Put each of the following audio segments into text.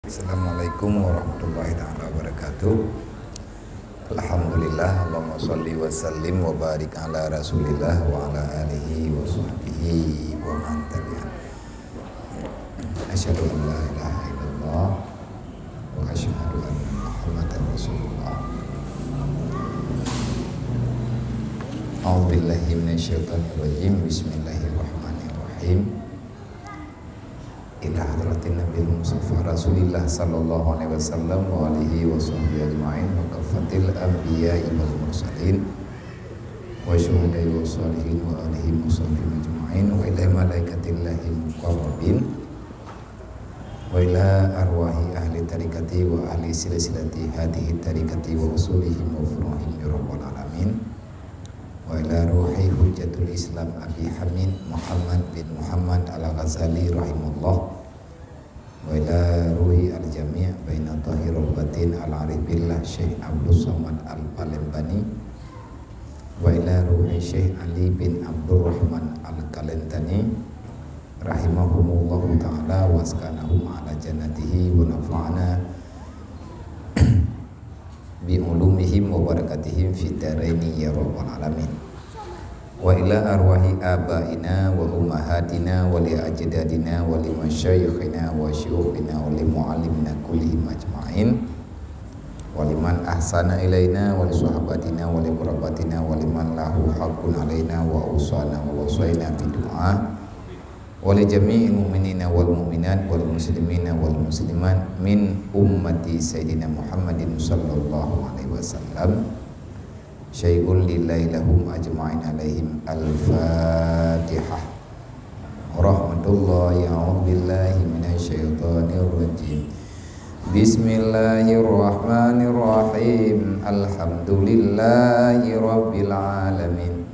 Assalamualaikum warahmatullahi wabarakatuh. Alhamdulillah, Allahumma sholli wa sallim wa barik ala Rasulillah wa ala alihi wa sahbihi wa man tabi'ah. Asyhadu an la ilaha illallah wa asyhadu anna Muhammadar Rasulullah. A'udzubillahi minasyaitonir rajim. Bismillahirrahmanirrahim. Ila hadratin Nabil Mustafa Rasulillah sallallahu alaihi wasallam wa alihi wa sahbihi ajma'in wa kafatil anbiya'i wal mursalin wa syuhada'i wa salihin wa alihi wa sahbihi ajma'in wa ila malaikatillahi muqarrabin wa ila arwahi ahli tarikati wa ahli silsilati hadihi tarikati wa usulihim wa furuhim ya rabbal alamin wa ila ruhi hujjatul Islam Abi Hamid Muhammad bin Muhammad al-Ghazali rahimahullah wa ila ruhi al-jami' baina tahirul batin al-arif billah Syekh Abdul Samad al-Palembani wa ila ruhi Syekh Ali bin Abdul Rahman al-Kalentani rahimahumullah ta'ala wa askanahum ala jannatihi wa nafa'ana bi ulumihim wa barakatihim fid dharaini ya rabbal alamin. Wa ila arwahi abaina wa ummahatina wa li ajdadina wa li masyayikhina wa syuyukhina wa li muallimina kullihim ajma'in wa liman ahsana ilaina wa li sahabatina wa li qurabatina wa liman lahu haqqun alaina wa usana wa wasaina bi du'a wa li jami'il mu'minina wal mu'minat wal muslimina wal muslimat min ummati sayyidina Muhammadin sallallahu alaihi wasallam syai'ul lillahi lahum ajma'in alaihim al-fatihah. Rahmatullahi a'udzubillahi minasyaitonir rajim. Bismillahirrahmanirrahim. Alhamdulillahi rabbil alamin.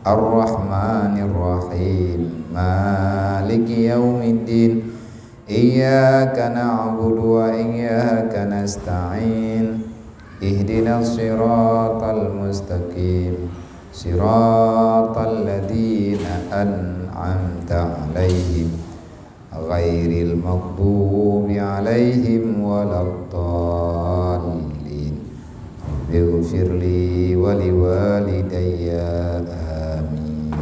Ar-rahmanirrahim. Maliki yaumiddin. Iyyaka na'budu wa iyyaka nasta'in. Ihdinas siratal mustaqim. Siratal ladzina an'amta 'alaihim ghairil maghdubi 'alaihim waladdallin. Rabbighfirli wa liwalidayya. Amin.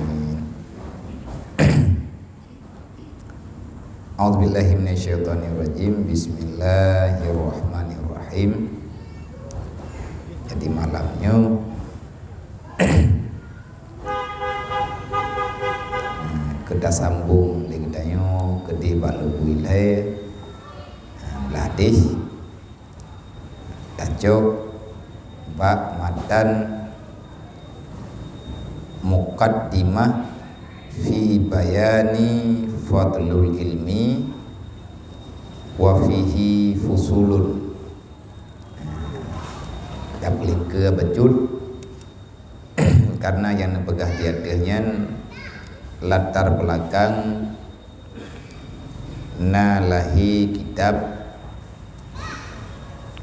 A'udzubillahi minasyaitonir rajim. Bismillahirrahmanirrahim. Jadi malamnya kita sambung ligdanya kedi balu wilayah ladih tajuk bab matan muqaddimah fi bayani fadlul ilmi wa fihi fusulun. Paling ke becut karena yang nepegah diadahnya latar belakang nalahi kitab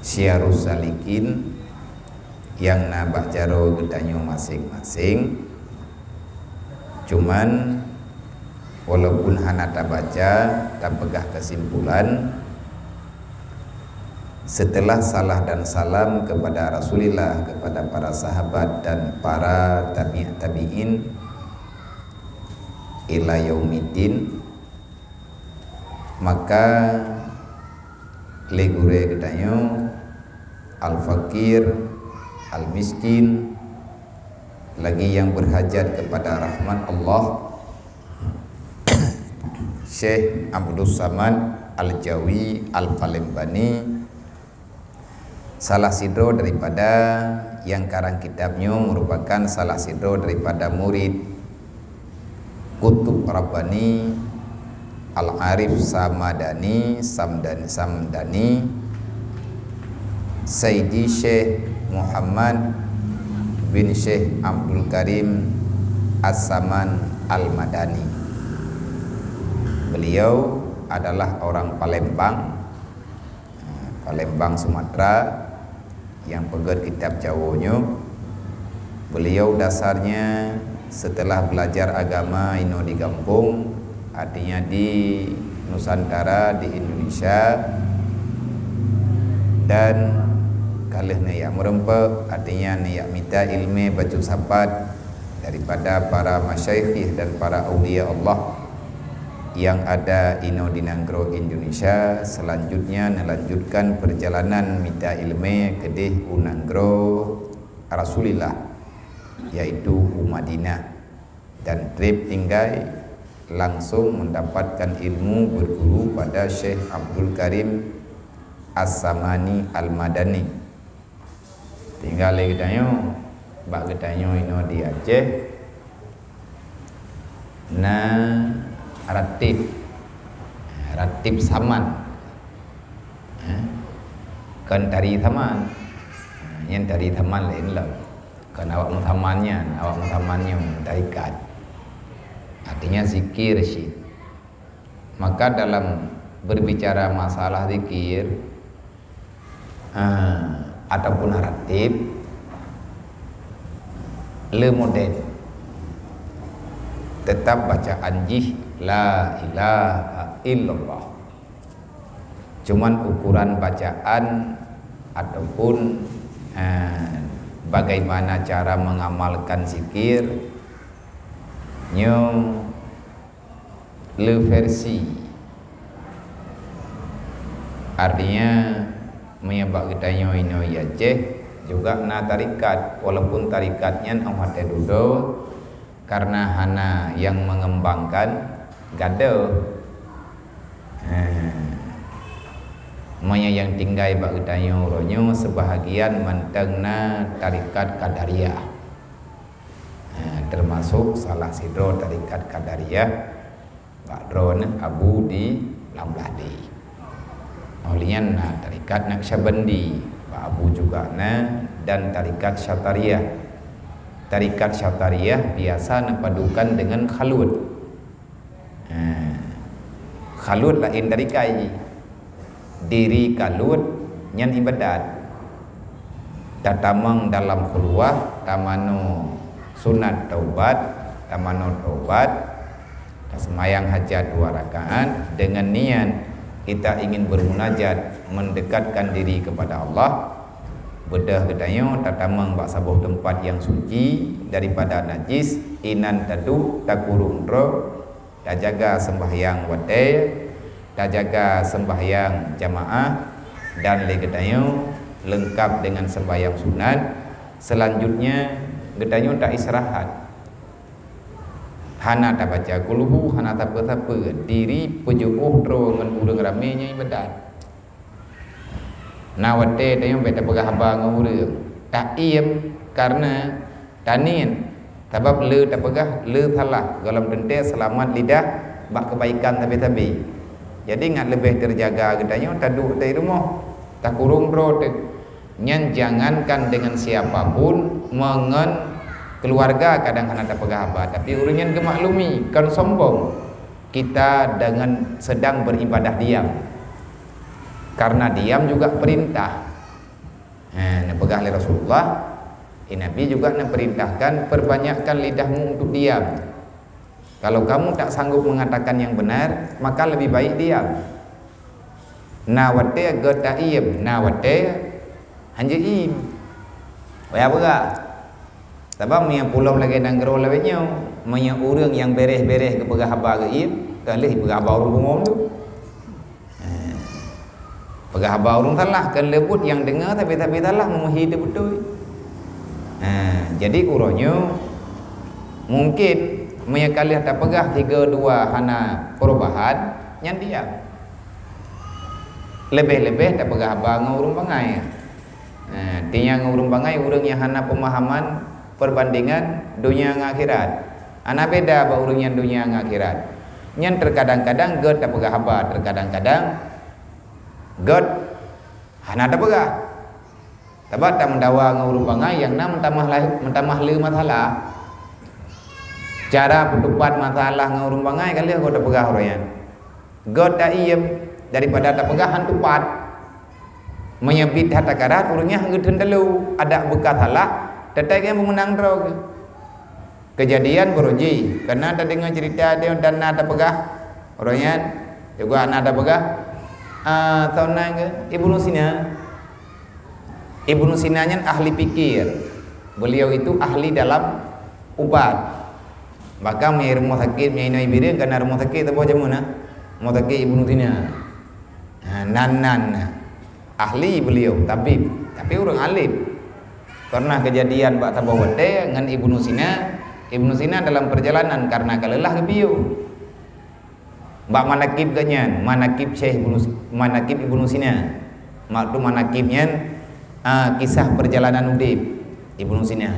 Syiarus Salikin yang nabah jaro gedanyo masing-masing. Cuman walaupun hanata baca tak pegah kesimpulan setelah salah dan salam kepada Rasulullah, kepada para sahabat dan para tabi'in ila yaumiddin, maka legure gedanyo al-fakir, al-miskin, lagi yang berhajat kepada rahmat Allah, Syekh Abdul Samad Al-Jawi Al-Palembani, salah sidro daripada yang karang kitabnya merupakan salah sidro daripada murid Kutub Rabbani Al-Arif Samdani Sayyidi Syekh Muhammad bin Syekh Abdul Karim As-Saman Al-Madani. Beliau adalah orang Palembang Sumatera yang pegat kitab Jawanya. Beliau dasarnya setelah belajar agama di kampung, artinya di Nusantara, di Indonesia, dan kalih yak merempe artinya yak minta ilmu baca sapat daripada para masyayikh dan para aulia Allah yang ada ino di negara Indonesia. Selanjutnya melanjutkan perjalanan minta ilmu ke negara Rasulullah yaitu Madinah, dan trip tinggal langsung mendapatkan ilmu berguru pada Syekh Abdul Karim As-Samani Al-Madani. Tinggal lagi tanya bak ketanyo ino di Aceh na ratib saman kan dari taman yang dari taman lain lah kan awak mutamannya tarikat artinya zikir syid. Maka dalam berbicara masalah zikir ataupun ratib le model tetap baca anjih la ilaha illallah. Cuman ukuran bacaan ataupun bagaimana cara mengamalkan zikir nyo le versi, artinya menyebab kita nyo ino ya ceh juga na tarikat, walaupun tarikatnya amat dudo karena hana yang mengembangkan gado maya yang tinggal bak utanyo ronyo sebahagian mantengna tarikat Qadariyah, termasuk salah sidro tarikat Qadariyah Pak Dron Abu di Lamladi, olian na tarikat Naqsyabandi Pak Abu juga na, dan tarikat Syatariyah. Tarikat Syatariyah biasa napadukan dengan khalut. Khalut lain dari kai. Diri kalut nyan ibadat. Tatamang dalam khulwah tamano sunat taubat, tamano taubat, semayang hajat 2 rakaat dengan niat kita ingin bermunajat mendekatkan diri kepada Allah. Bedah gedayo tatamang bak sabuh tempat yang suci daripada najis, inan tadu takurung ro, tak jaga sembahyang wate, tak jaga sembahyang jamaah, dan gedayo lengkap dengan sembahyang sunat. Selanjutnya gedayo tak istirahat, hana tak baca kulhu, hana tak apa-apa, diri pejuuh ro ngan urang ramenya ibadat. Nawate tayong beta pegah haba ngurang tak iem karena tanin sebab le tak pegah le salah dalam dente selamat lidah bak kebaikan tapi jadi ngat lebih terjaga gedanya taduk dari rumah tak kurung ro nyan jangankan dengan siapapun mengen keluarga kadang hana tak pegah haba tapi urunyan gemaklumi kan sombong kita dengan sedang beribadah diam. Karena diam juga perintah. Nepegah oleh Rasulullah, Nabi juga memperintahkan perbanyakkan lidahmu untuk diam. Kalau kamu tak sanggup mengatakan yang benar, maka lebih baik diam. Nawate getaim, nawate hanjaim. Waya apa? Sebab yang pulau lagi nanggro lawenya, punya orang yang beres-beres ke pegah haba gaib, kalih pegah haba orang bungom tu. Pegah haba urung salah kan lebut yang dengar tapi salah memuhi dia betul. Jadi uronyo mungkin meyakali tak pegah 3-2 hana perubahan nyan diam. Lebih-lebih tak pegah haba ngurung bangai. Tiang ngurung bangai urang yang hana pemahaman perbandingan dunia dengan akhirat. Ana beda ba urang yang dunia dengan akhirat. Nyan terkadang-kadang god tak pegah haba, terkadang-kadang God hana ada pegah. Tabat tak mendawa ngurung bangai yang nam mentamah le masalah. Cara pendapat masalah ngurung bangai kali aku tak pegah orang. God tak iem daripada tak pegah han tupat. Menyebit hata karat urangnya ngeudeun telu ada bekas salah tetek yang memenang drog. Kejadian beruji karena ada dengar cerita dia dan ada pegah orangnya juga ada pegah tahun nang Ibnu Sina Ibnu Sina ahli pikir. Beliau itu ahli dalam ubat. Maka mai rumah sakit mai noi biring kana rumah sakit apa macam mana? Rumah sakit Ibnu Sina. Nan ahli beliau tapi orang alim. Pernah kejadian bak tabah wate dengan Ibnu Sina. Ibnu Sina dalam perjalanan karena kelelah ke biu. Bak manakib ganyan, manakib manakib Ibnu Sina. Mak tu manakibnya kisah perjalanan udip Ibnu Sina.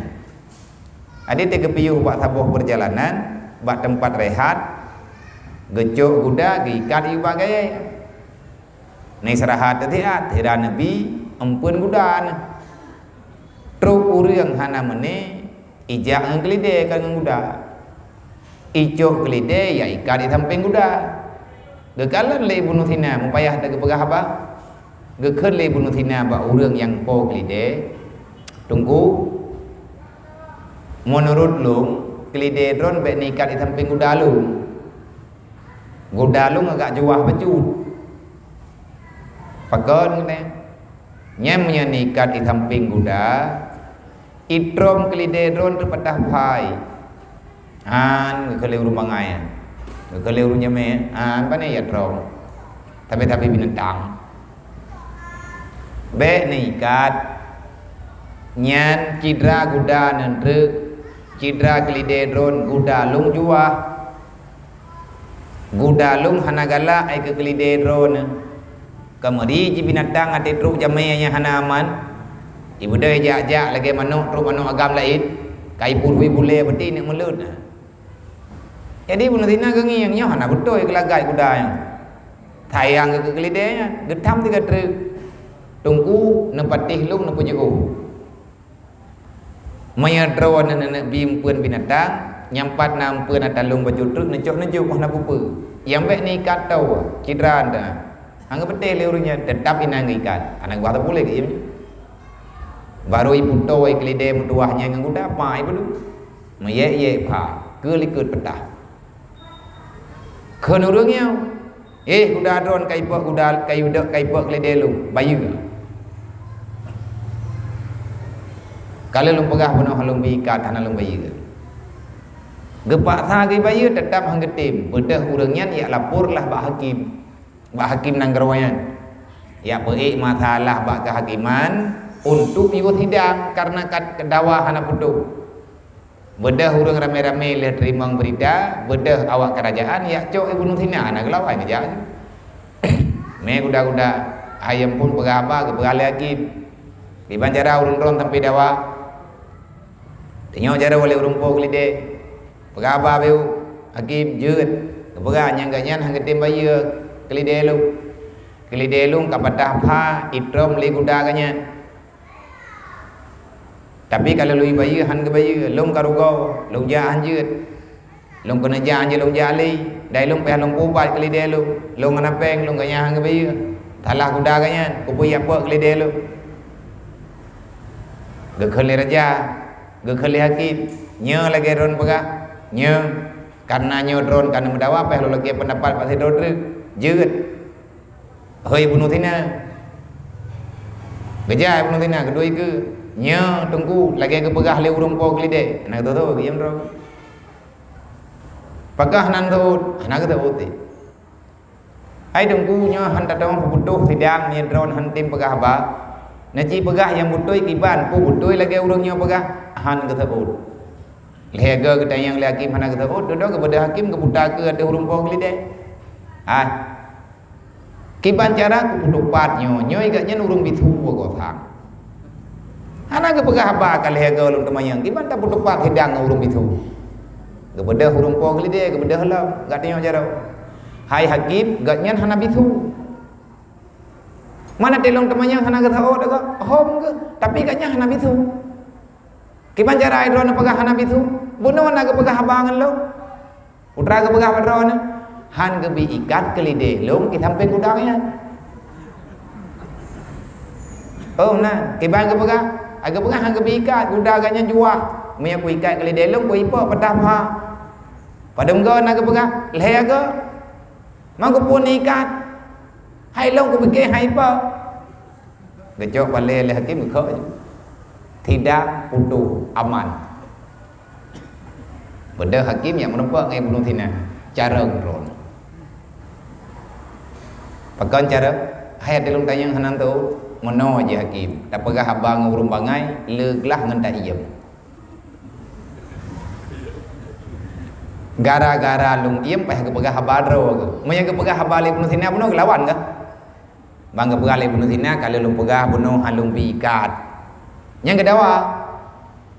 Ada tiga piuh bak tabah perjalanan, bak tempat rehat, gecok kuda, gikat ibu bagai. Nai serahat hati-hati, hira Nabi ampun kuda. Truk urang hana mene ijak ang kelide kan kuda. Icok kelide ya ikat di samping kuda. Gekalan le Ibnu Sina mupayah dak pegah apa? Gekeun le Ibnu Sina ba urang yang po kelide. Tunggu. Menurut lung kelide dron be ikat di samping kuda lung. Kuda lung agak juah becut. Pakon ne. Nyamnya ikat di samping kuda. Itrom kelide dron terpatah pai. Keleu rumangai. Keleu nyame. Pane ya trom. Tapi binatang. Be nikat. Nyan cidra kuda nendrek. Cidra kelide dron kuda lung juah. Kuda lung hanagala ai ke kelide dron. Kamari ji binatang ate truk jamainya hana aman. Ibu dah jak lagi manuk truk manuk agam lain. Kai pun bule beti nak melut. Jadi Ibnu Sina gengi yang nyoh hana betul kelagai kuda yang. Tayang ke kelidenya, getam tiga truk. Tunggu nepatih lung nepu jauh. Maya drawan nak bimpun binatang, nyampat nampun atalung baju truk necok wah napupa. Yang baik ni katau cidra anda. Angga betul leurnya tetap inang ikat. Anak gua tak boleh ke ieu. Baru ibu toy kelide mutuahnya dengan kuda apa ibu tu. Ye pa ke likut petah. Keun urangnya. Kuda dron kai pak kuda kai udak kai pak kelide lu bayu. Kalau lu pegah penuh halung biikat hana lung bayu. Gepak sa kai bayu tetap hang getim. Bedah urangnya ya laporlah bak hakim. Bak hakim nang gerwayan. Ya peik masalah bak kehakiman untuk piwat hidang karena kedawa hana putu. Bedah urang rame-rame lihat terimang berita, bedah awak kerajaan ya cok Ibnu Sina anak lawan aja. Me kuda-kuda ayam pun pegaba ke begale hakim. Di banjara urang ron sampai dawa. Tinyo jara oleh urang po kelide. Pegaba beu hakim jeut. Kepega nyangganyan hang getem bayu kelide lu kapatah pa itrom li kuda kanya. Tapi kalau lu bayi han ke bayi lung karugo lung ja anjeut lung kena ja anje lung ja li dai lung pe lung pubat kelide lung anapeng lung kanya han ke bayi talah kuda kanya kupuy apa kelide lu gekhele raja gekhele hakim nya lagi ron pega nya karena nya dron kana mendawa pe lu lagi pendapat pasal dodre jeut hoi Ibnu Sina geja Ibnu Sina kedua ke nya tunggu lagi ke pegah le urang po kelide nak tu diam ro pegah nan tu nak tu ote ai tunggu nya han tatong butuh sidang ni dron han tim pegah ba naci pegah yang butuh kiban pu butuh lagi urang nya pegah han ke tu lega ke tayang le hakim han ke tu dodo kepada hakim ke buta ke ada urang po kelide kiban cara ku putuk pat nyo igaknya urung bitu ko thang ana ke pegah ba kal hega ulun temayang kiban ta putuk pat hidang urung bitu kepada urung po kelide kepada halam gatnya cara hai hakim gatnya hana bitu mana telong temayang hana ke thao daga hom ke tapi gatnya hana bitu kiban cara idron pegah hana bitu buno na ke pegah bangan lo putra ke pegah padron han ke bi ikat kelide lung ki samping kudangnya nah kiban ke pegah agak pegah han ke bi ikat kudangnya juah me ku ikat kelide lung ku ipa patah ha padam go na ke pegah le ga mang ku pun ikat hai lung ku bege hai pa gejok balik oleh hakim ke tidak putus aman. Benda hakim yang menempat ngai bunuh tina cara ngron. Pakan cara hayat dalam tayang hanan tu meno je hakim. Tak pegah abang urung bangai leglah ngan tak iem. Gara-gara lung iem payah ke pegah habadro ke. Moyang ke pegah habali bunuh tina bunuh lawan ke? Bang ke pegah le bunuh tina kalau lung pegah bunuh halung bikat. Yang kedua,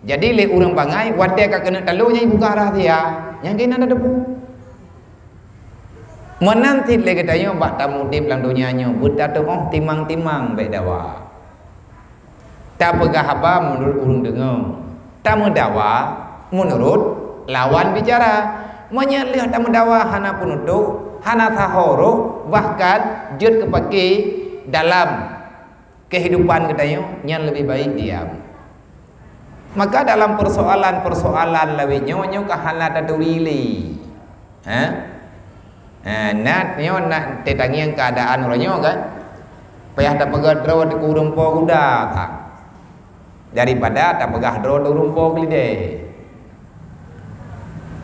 jadi le urang bangai wate ka kena talu nya ibu arah dia. Yang kena ada debu. Menanti le katanya bak tamu dip lang dunia nya buta tu oh timang-timang baik dawa. Tak pegah haba menurut urang dengar. Tamu dawa menurut lawan bicara. Menyelih tamu dawa hana penutup, hana tahoro, bahkan jut kepake dalam kehidupan katanya yang lebih baik diam. Maka dalam persoalan-persoalan lawinyo nyo kahala tadurili. Nak nyo nak tetangiang keadaan oranyo kan. Payah tak pegah draw di kurumpo kuda tak. Daripada tak pegah draw di kurumpo kelide.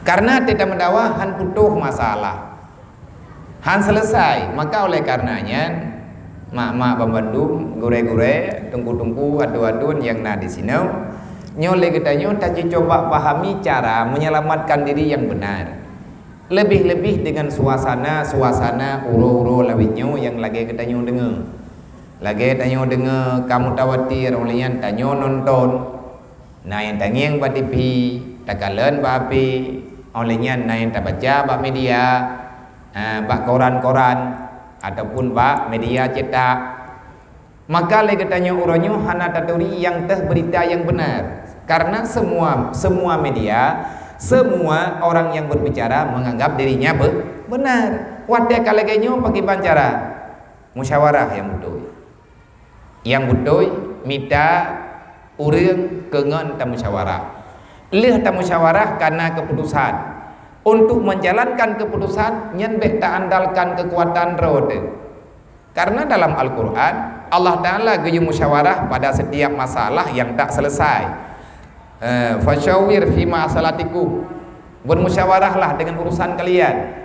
Karena tidak mendawa han putuh masalah. Han selesai, maka oleh karenanya mak-mak Bandung, gure-gure, tungku-tungku, adu-adun yang di sini nyole katanya tak coba pahami cara menyelamatkan diri yang benar. Lebih-lebih dengan suasana uro-uro lawinyo yang lagi katanya dengar. Lagi tanya dengar kamu tawatir olehnya tanya nonton. Nah yang tanya ba TV, takalen ba api, olehnya nah yang tak baca ba media, ba koran-koran ataupun ba media cetak. Maka lagi tanya uronyo hana taturi yang teh berita yang benar. Karena semua media, semua orang yang berbicara menganggap dirinya benar. Wadah kalegenyo pakai pancara musyawarah yang betul. Yang betul minta urang kengen ta musyawarah. Leh ta musyawarah karena keputusan. Untuk menjalankan keputusan nyen bek tak andalkan kekuatan roda. Karena dalam Al-Quran Allah Ta'ala gaya musyawarah pada setiap masalah yang tak selesai. Fasyawir fi ma'asalatikum, bermusyawarahlah dengan urusan kalian.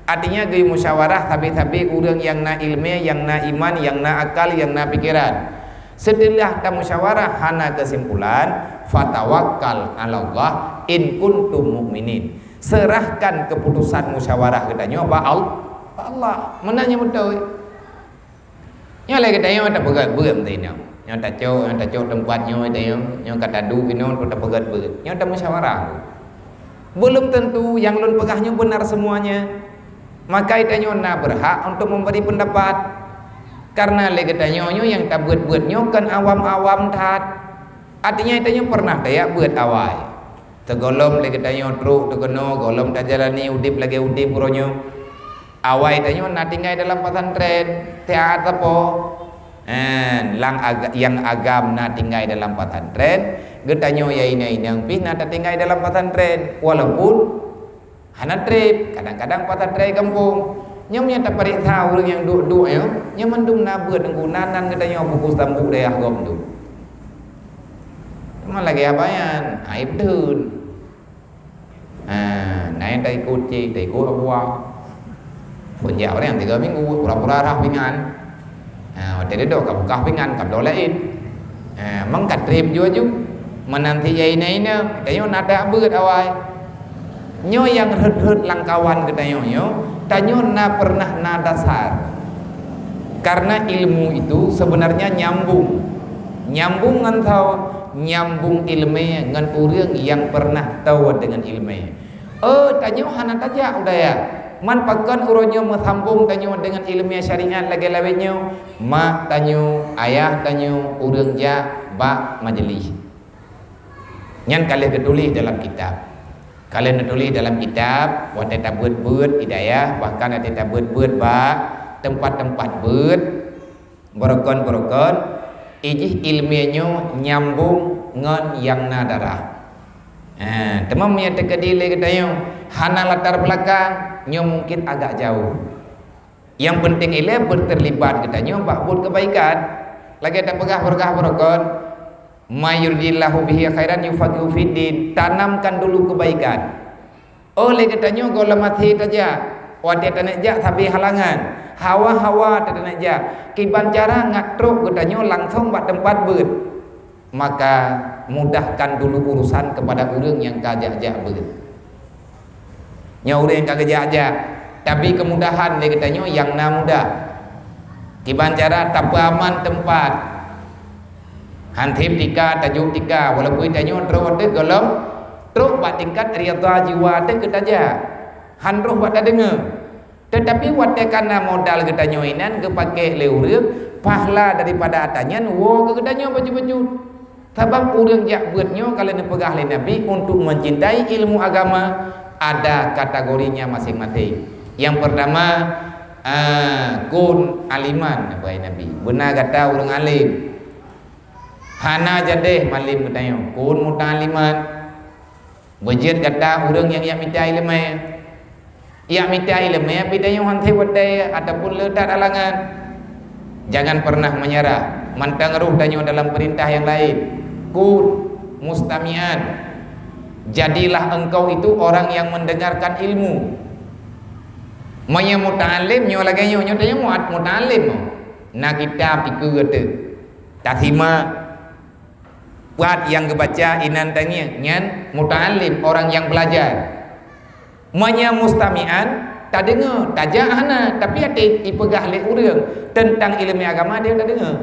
Artinya gaya musyawarah tapi orang yang na ilmu, yang na iman, yang na akal, yang na pikiran. Setelah ta musyawarah hana kesimpulan, fatawakkal 'ala Allah in kuntum mu'minin. Serahkan keputusan musyawarah katanya ba Allah. Menanya betul. Nya lagi tanya tak pegat berat tanya. Nya tak cok tempatnya tanya. Nya kata du pinon tak pegat berat. Nya tak musyawarah. Belum tentu yang lun pegahnya benar semuanya. Maka itanya na berhak untuk memberi pendapat. Karena lagi tanya yang tak buat-buatnya kan awam-awam tat. Artinya itanya pernah daya buat awal. Tegolom lagi tanya truk tegeno golom tak jalani udip lagi udip puronyo. Awai tanya nak tinggal dalam pesantren teat apa yang agam nak tinggal dalam pesantren getanya ya ini yang pi nak tinggal dalam pesantren walaupun hana trip kadang-kadang pesantren kampung nyamnya tak perintah orang yang duk-duk ya nya mendung na beut nggunanan getanya buku tambuk daya gom tu cuma lagi apayan aib dun naik tai kuci tai ku abua pun jauh yang 3 minggu pura-pura rah pingan waktu itu kau buka pingan kau dolein mengkat trip juga menanti jai ini tayo nada beut awai nyo yang herd langkawan kita nyo tanyo na pernah na dasar karena ilmu itu sebenarnya nyambung ngantau nyambung ilmu ngan urang yang pernah tahu dengan ilmu tanyo hana taja udah ya man pakan uronyo mesambung tanyo dengan ilmiah syariat lagi lawinyo mak tanyo ayah tanyo urang ja ba majelis nyan kalian ketulis dalam kitab wate tak buat hidayah bahkan ada tak buat ba tempat-tempat buat berokon ijih ilmiahnya nyambung ngan yang nadarah teman punya tekadile katanya hana latar belakang nyo mungkin agak jauh. Yang penting ialah berterlibat katanya buat kebaikan. lagi tak pegah berkah mayuridillahu bihi khairan yufaqihu fiddin. Tanamkan dulu kebaikan. Oleh katanya gola mati saja wadah tanah jak tapi halangan hawa-hawa tanah jak kiban cara ngatruk katanya langsung buat tempat ber, maka mudahkan dulu urusan kepada orang yang kajak-jak ber. Nya orang yang kajak-jak tapi kemudahan dia katanya yang mudah. Kiban cara tak aman tempat hantip tika tajuk tika walaupun tanya terus ada golong terus buat tingkat riyadhah jiwa ada ketaja handroh buat tak dengar tetapi wadah karena modal katanya inan ke pakai leurang pahala daripada atanyan wo ke katanya baju-baju sebab orang jak buatnya kalau dipegah oleh Nabi untuk mencintai ilmu agama ada kategorinya masing-masing. Yang pertama kun aliman apa Nabi benar kata orang alim hana jadeh malim katanya kun mutaliman bejit kata orang yang minta ilmu bidanya hantai wadai ataupun letak alangan. Jangan pernah menyerah mantang ruh tanya dalam perintah yang lain. Kun mustami'an, jadilah engkau itu orang yang mendengarkan ilmu. Maya muta'alim nyo lagi nyo tanya muta'alim na kitab iku kata tasima buat yang kebaca inan tanya nyan muta'alim orang yang belajar. Manya mustami'an tak dengar tajak hana tapi ada dipegah oleh orang tentang ilmu agama dia tak dengar.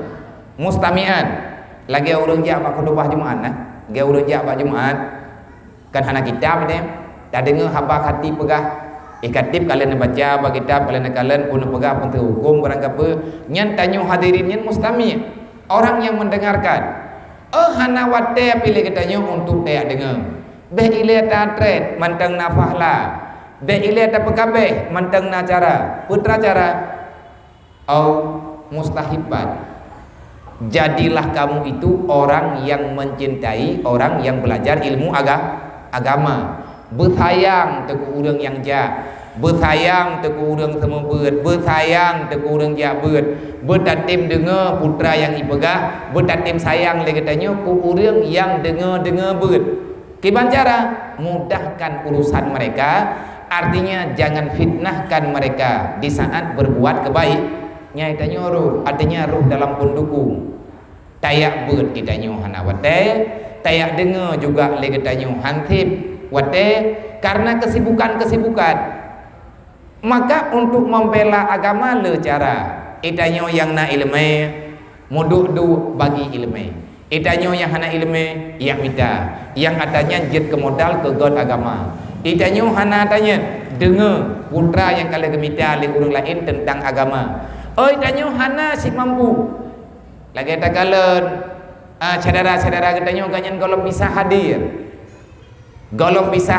Mustami'an lagi orang jak pak khutbah Jumaat nah lagi orang jak pak Jumaat kan hana kitab dia tak dengar habaq hati pegah ikatip kalian baca bagi kitab kalian pun pegah pun terhukum barang apa nyan tanya hadirin nyan mustami' orang yang mendengarkan. Hana wate pilih katanya untuk dia dengar. Beh ile ta tret mantang na fahla. Beh ile ta pekabeh mantang na cara. Putra cara au mustahibat. Jadilah kamu itu orang yang mencintai orang yang belajar ilmu agama. Bersayang teku urang yang jak. Bersayang teku urang semua beut, bersayang teku urang jak beut, bertatim dengar putra yang ipegah, bertatim sayang le katanya ku urang yang dengar beut. Kiban cara mudahkan urusan mereka, artinya jangan fitnahkan mereka di saat berbuat kebaik. Nya itanya ruh, artinya ruh dalam pendukung. Tayak beut kitanya hana wate, tayak dengar juga le katanya hantip wate karena kesibukan. Maka untuk membela agama le cara itanya yang na ilmu muduk du bagi ilmu itanya yang hana ilmu yang minta yang adanya jid ke modal ke god agama itanya hana tanya dengar putra yang kala gemita le urang lain tentang agama itanya hana si mampu lagi tak kalen saudara-saudara katanya ganyan golong bisa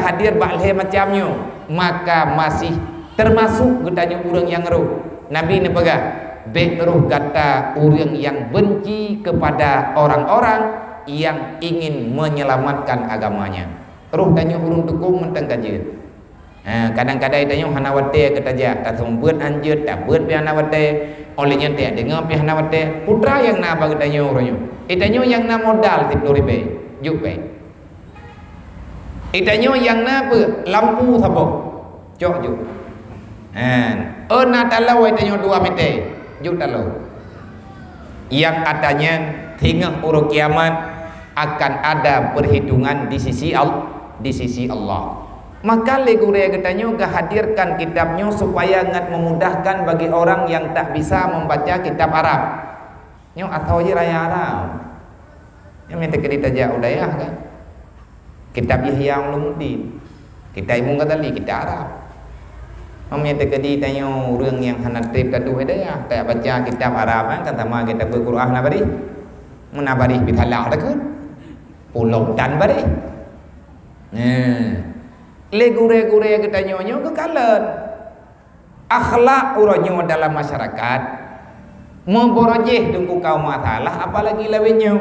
hadir bakleh macamnya maka masih termasuk getanya orang yang roh. Nabi ni pegah bek roh kata orang yang benci kepada orang-orang yang ingin menyelamatkan agamanya. Roh tanya urung tukung mentang kajian. Kadang-kadang tanya hanawate kata ja tak sembuat anjir tak buat pi hanawate olehnya tak dengar pi hanawate putra yang na bagi tanya orangnya. Itanya yang na modal tip doribe juk be. Itanya yang na lampu sabo cok juk. Na talau itanya 2 meter juk talau. Yang adanya hingga urut kiamat akan ada perhitungan di sisi Allah. Maka legure katanya kehadirkan kitabnya supaya ngat memudahkan bagi orang yang tak bisa membaca kitab Arab. Nyo atau je raya Arab. Yang minta cerita jauh daya kan. Kitab Yahya Ulumuddin. Kita ibu kata li kitab Arab. Minta kedi tanya orang yang hendak trip kadu hidayah tak baca kitab Arab kan sama kitab Al-Quran nabari. Menabari bitalah takut. Pulau dan bari. Legure-gure katanya kekalan akhlak urangnya dalam masyarakat memborojeh tunggu kaum masalah apalagi lawennya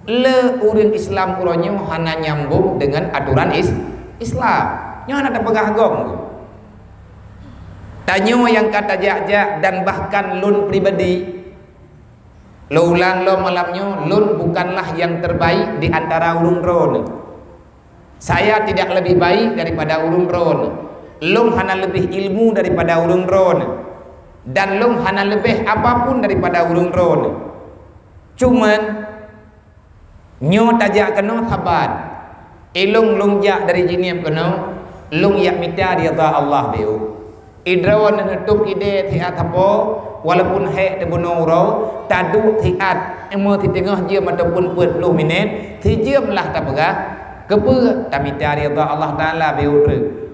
le urang Islam urangnya hana nyambung dengan aturan Islam nya hana pegah agama tanya yang kata jak dan bahkan lun pribadi Lo ulang lo malamnya, lun bukanlah yang terbaik di antara urun ron. Saya tidak lebih baik daripada urun ron. Lung hana lebih ilmu daripada urun ron. Dan lung hana lebih apapun daripada urun ron. Cuman nyo tajak kena sabar. Ilung lung jak dari jiniam kena, lung yak minta rida Allah beu. Idrawan nutup ide ti atapo walaupun hek tebuno ro tadu tiat emo ti tengah jam ataupun 40 minit ti jamlah ta pegah kepe ta minta rida Allah taala beu.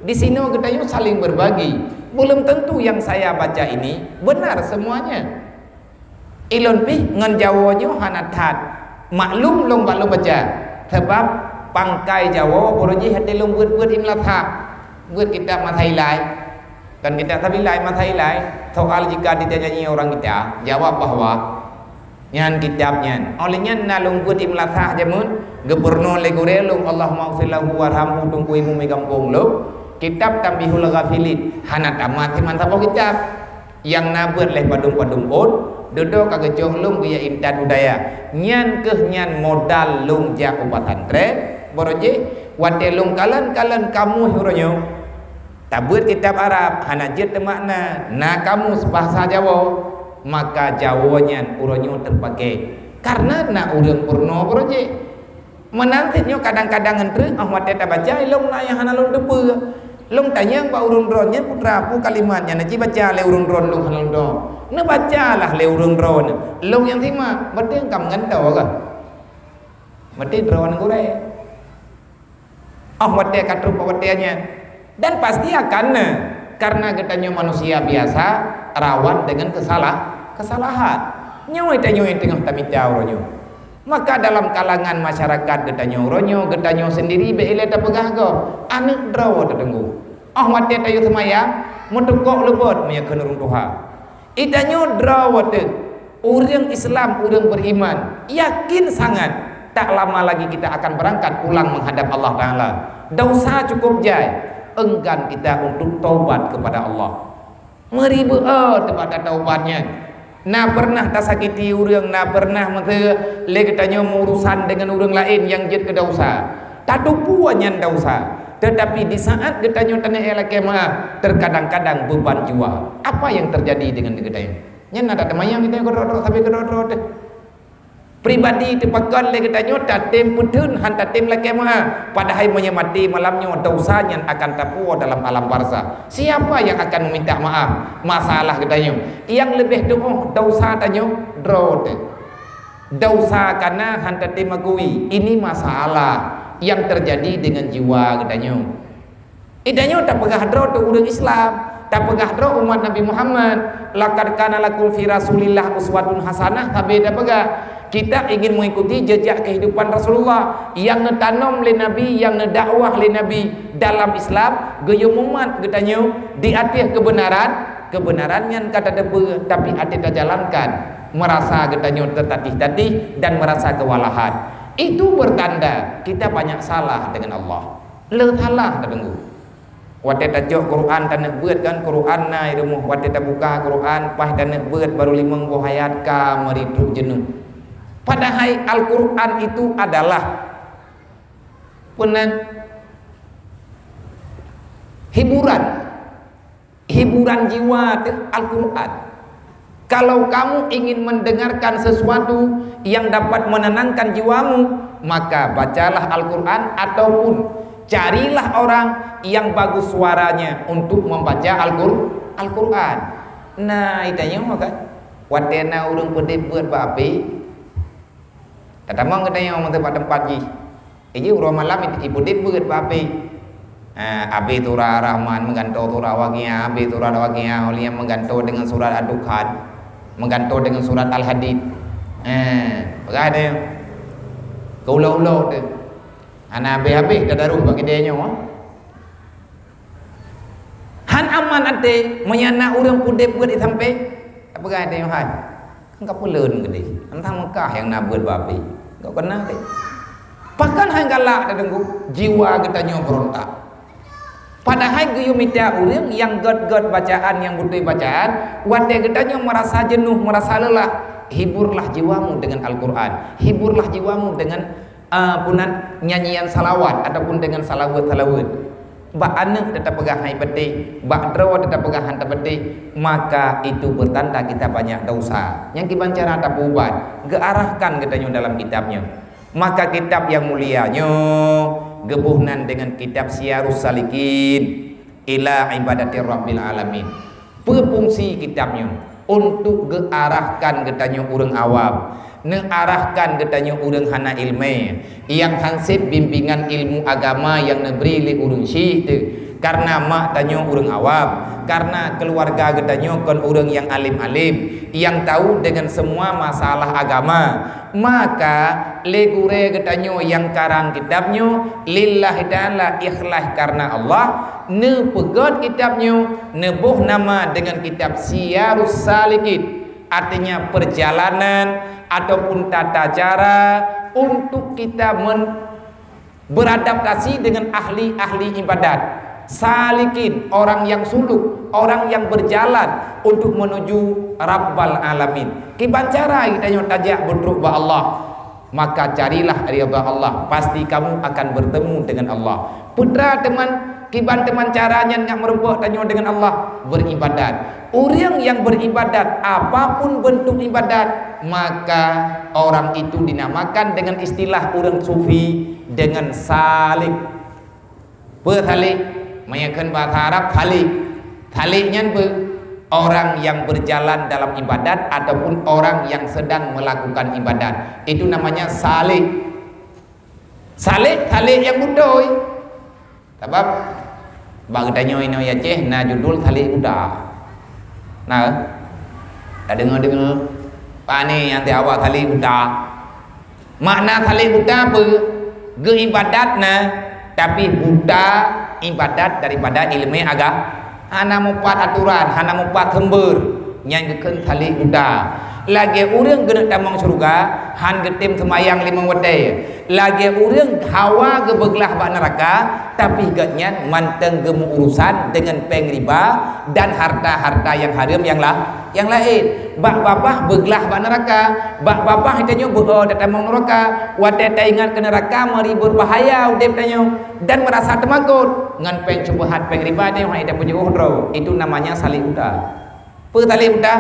Di sini kita yuk saling berbagi. Belum tentu yang saya baca ini benar semuanya. Ilon pi ngan Jawa hanathat maklum long balu baca sebab pangkai Jawa boroji hati long buat imlatha buat kita mathai lai kan kita tapi lai mathai lai soal jika ditanyai orang kita jawab bahwa nyan kitabnya olehnya nalung buat imlatha jamun gubernur legure long Allahumma ighfir lahu warhamhu tungku ibu megampung lo kitab Tambihul Ghafilin hanat amat mantap kitab yang nabuat leh padung-padung on duduk kagak jauh lung gaya intan budaya nyan nyan modal lung jak ubatan tren boroje wate lung kalan kamu huronyo tabut kitab Arab hanajit makna na kamu bahasa Jawa maka Jawanya uronyo terpakai karena na urang purno boroje menantinya kadang-kadang entre wate ta baca lung na yang hana lung depe lung tanya ba urun ronnya putra pu kalimatnya na baca le urun ron lung halung do na bacalah le urun ron lung yang terima berarti kam ngantau ka berarti ron gure wate katru pawatenya dan pasti akan karena katanya manusia biasa rawan dengan kesalahan nyoy tengah tamita uronyo maka dalam kalangan masyarakat katanya uronyo katanya sendiri be ile ta pegah go anu draw tertenggu wate tayu semaya mutukok lebot maya kenurung Tuhan idanyo draw wate orang Islam orang beriman yakin sangat tak lama lagi kita akan berangkat pulang menghadap Allah Ta'ala dosa cukup jai enggan kita untuk taubat kepada Allah meribu kepada taubatnya na pernah tak sakiti orang na pernah menteri le katanya urusan dengan orang lain yang jid ke dosa tak dupuannya dosa tetapi di saat katanya tanah elakema terkadang-kadang beban jiwa apa yang terjadi dengan katanya nya ada temayang kita kodok sampai kodok pribadi tepakan le katanya tatem putun han tatem lakema padahal menyemati malamnya dosanya akan tapu dalam alam barzah siapa yang akan meminta maaf masalah katanya yang lebih doh dosa tanya drot dosa karena han tatem magui ini masalah yang terjadi dengan jiwa katanya idanya tak pegah drot urang Islam tak pegah drot umat Nabi Muhammad laqad kana lakum fi rasulillah uswatun hasanah tapi tak pegah kita ingin mengikuti jejak kehidupan Rasulullah yang netanam oleh Nabi, yang nedakwah oleh Nabi dalam Islam, gaya umat katanya di atas kebenarannya kata debu tapi atik tak jalankan, merasa katanya tertatih-tatih dan merasa kewalahan. Itu bertanda kita banyak salah dengan Allah. Letalah terdengu. Wate tajuk Quran tanah buat kan Quran na ilmu wate buka Quran pas tanah buat baru 5 buah ayat ka meridu jenuh. Padahal Al-Quran itu adalah hiburan jiwa Al-Quran. Kalau kamu ingin mendengarkan sesuatu yang dapat menenangkan jiwamu, maka bacalah Al-Quran ataupun carilah orang yang bagus suaranya untuk membaca Al-Quran. Nah, itanya maka wadena urang pede buat bape tatamang katanya orang tempat ji ini urang malam ibu dit beut bape abi turah rahman mengganto turah waqiah abi turah waqiah oleh mengganto dengan surat ad-dukhan mengganto dengan surat al-hadid bagaimana kaulau-ulau tu ana habis dadaruh bagi dia nyawa han aman ate menyana urang pudep beut sampai apa gaya hai engkau pulen gede antang Mekah yang nabut babi engkau kena te bahkan hang galak terdengu jiwa katanya berontak padahal geyo minta urang yang god bacaan yang butuh bacaan wate katanya merasa jenuh merasa lelah hiburlah jiwamu dengan Al-Quran, hiburlah jiwamu dengan nyanyian salawat ataupun dengan salawat. Bak anak tetap pegang hai peti, bak draw tetap pegang hantar peti, maka itu bertanda kita banyak dosa. Yang kibancara tak ubat, gearahkan katanya dalam kitabnya. Maka kitab yang mulianya gebuhnan dengan kitab Syiarus Salikin ila ibadati Rabbil Alamin. Berfungsi kitabnya untuk gearahkan katanya orang awam, nearahkan katanya orang hana ilmu yang hansip bimbingan ilmu agama yang neberi li urang syih tu. Karena mak tanya orang awam, karena keluarga katanya kan orang yang alim-alim yang tahu dengan semua masalah agama, maka legure katanya yang karang kitabnya lillahi ta'ala ikhlas karena Allah, ne pegat kitabnya nebuh nama dengan kitab Syiarus Salikin, artinya perjalanan ataupun tata cara untuk kita beradaptasi dengan ahli-ahli ibadat. Salikin, orang yang suluk, orang yang berjalan untuk menuju Rabbal Alamin. Kibancara kita tajak bentruk ba Allah, maka carilah ridha Allah, pasti kamu akan bertemu dengan Allah. Putra teman kiban teman caranya nak merempuk tanya dengan Allah, beribadat. Orang yang beribadat apapun bentuk ibadat, maka orang itu dinamakan dengan istilah orang sufi dengan salik. Bertalik menyakan bahasa Arab taliknya orang yang berjalan dalam ibadat ataupun orang yang sedang melakukan ibadat, itu namanya salik. Talik yang budoi sebab bagdanya ini ya ceh na judul talik udah nah dah dengar pani yang awal talik udah makna talik udah ge ibadat na tapi buta ibadat daripada ilmu agama. Hana mupat aturan, hana mupat hembur nyanyikan tali buta. Lagi orang kena tamang surga, han getim semayang 5 waktu. Lagi orang hawa gebeglah bak neraka, tapi gatnya manteng gemu urusan dengan pengriba dan harta-harta yang haram yang lain. Bak babah beglah bak neraka, bak babah itanya tamang neraka, wate ingat ke neraka mari berbahaya udep tanya dan merasa temakut ngan peng cubahat pengriba dia yang ada punya uhdro. Itu namanya salih buta. Petali buta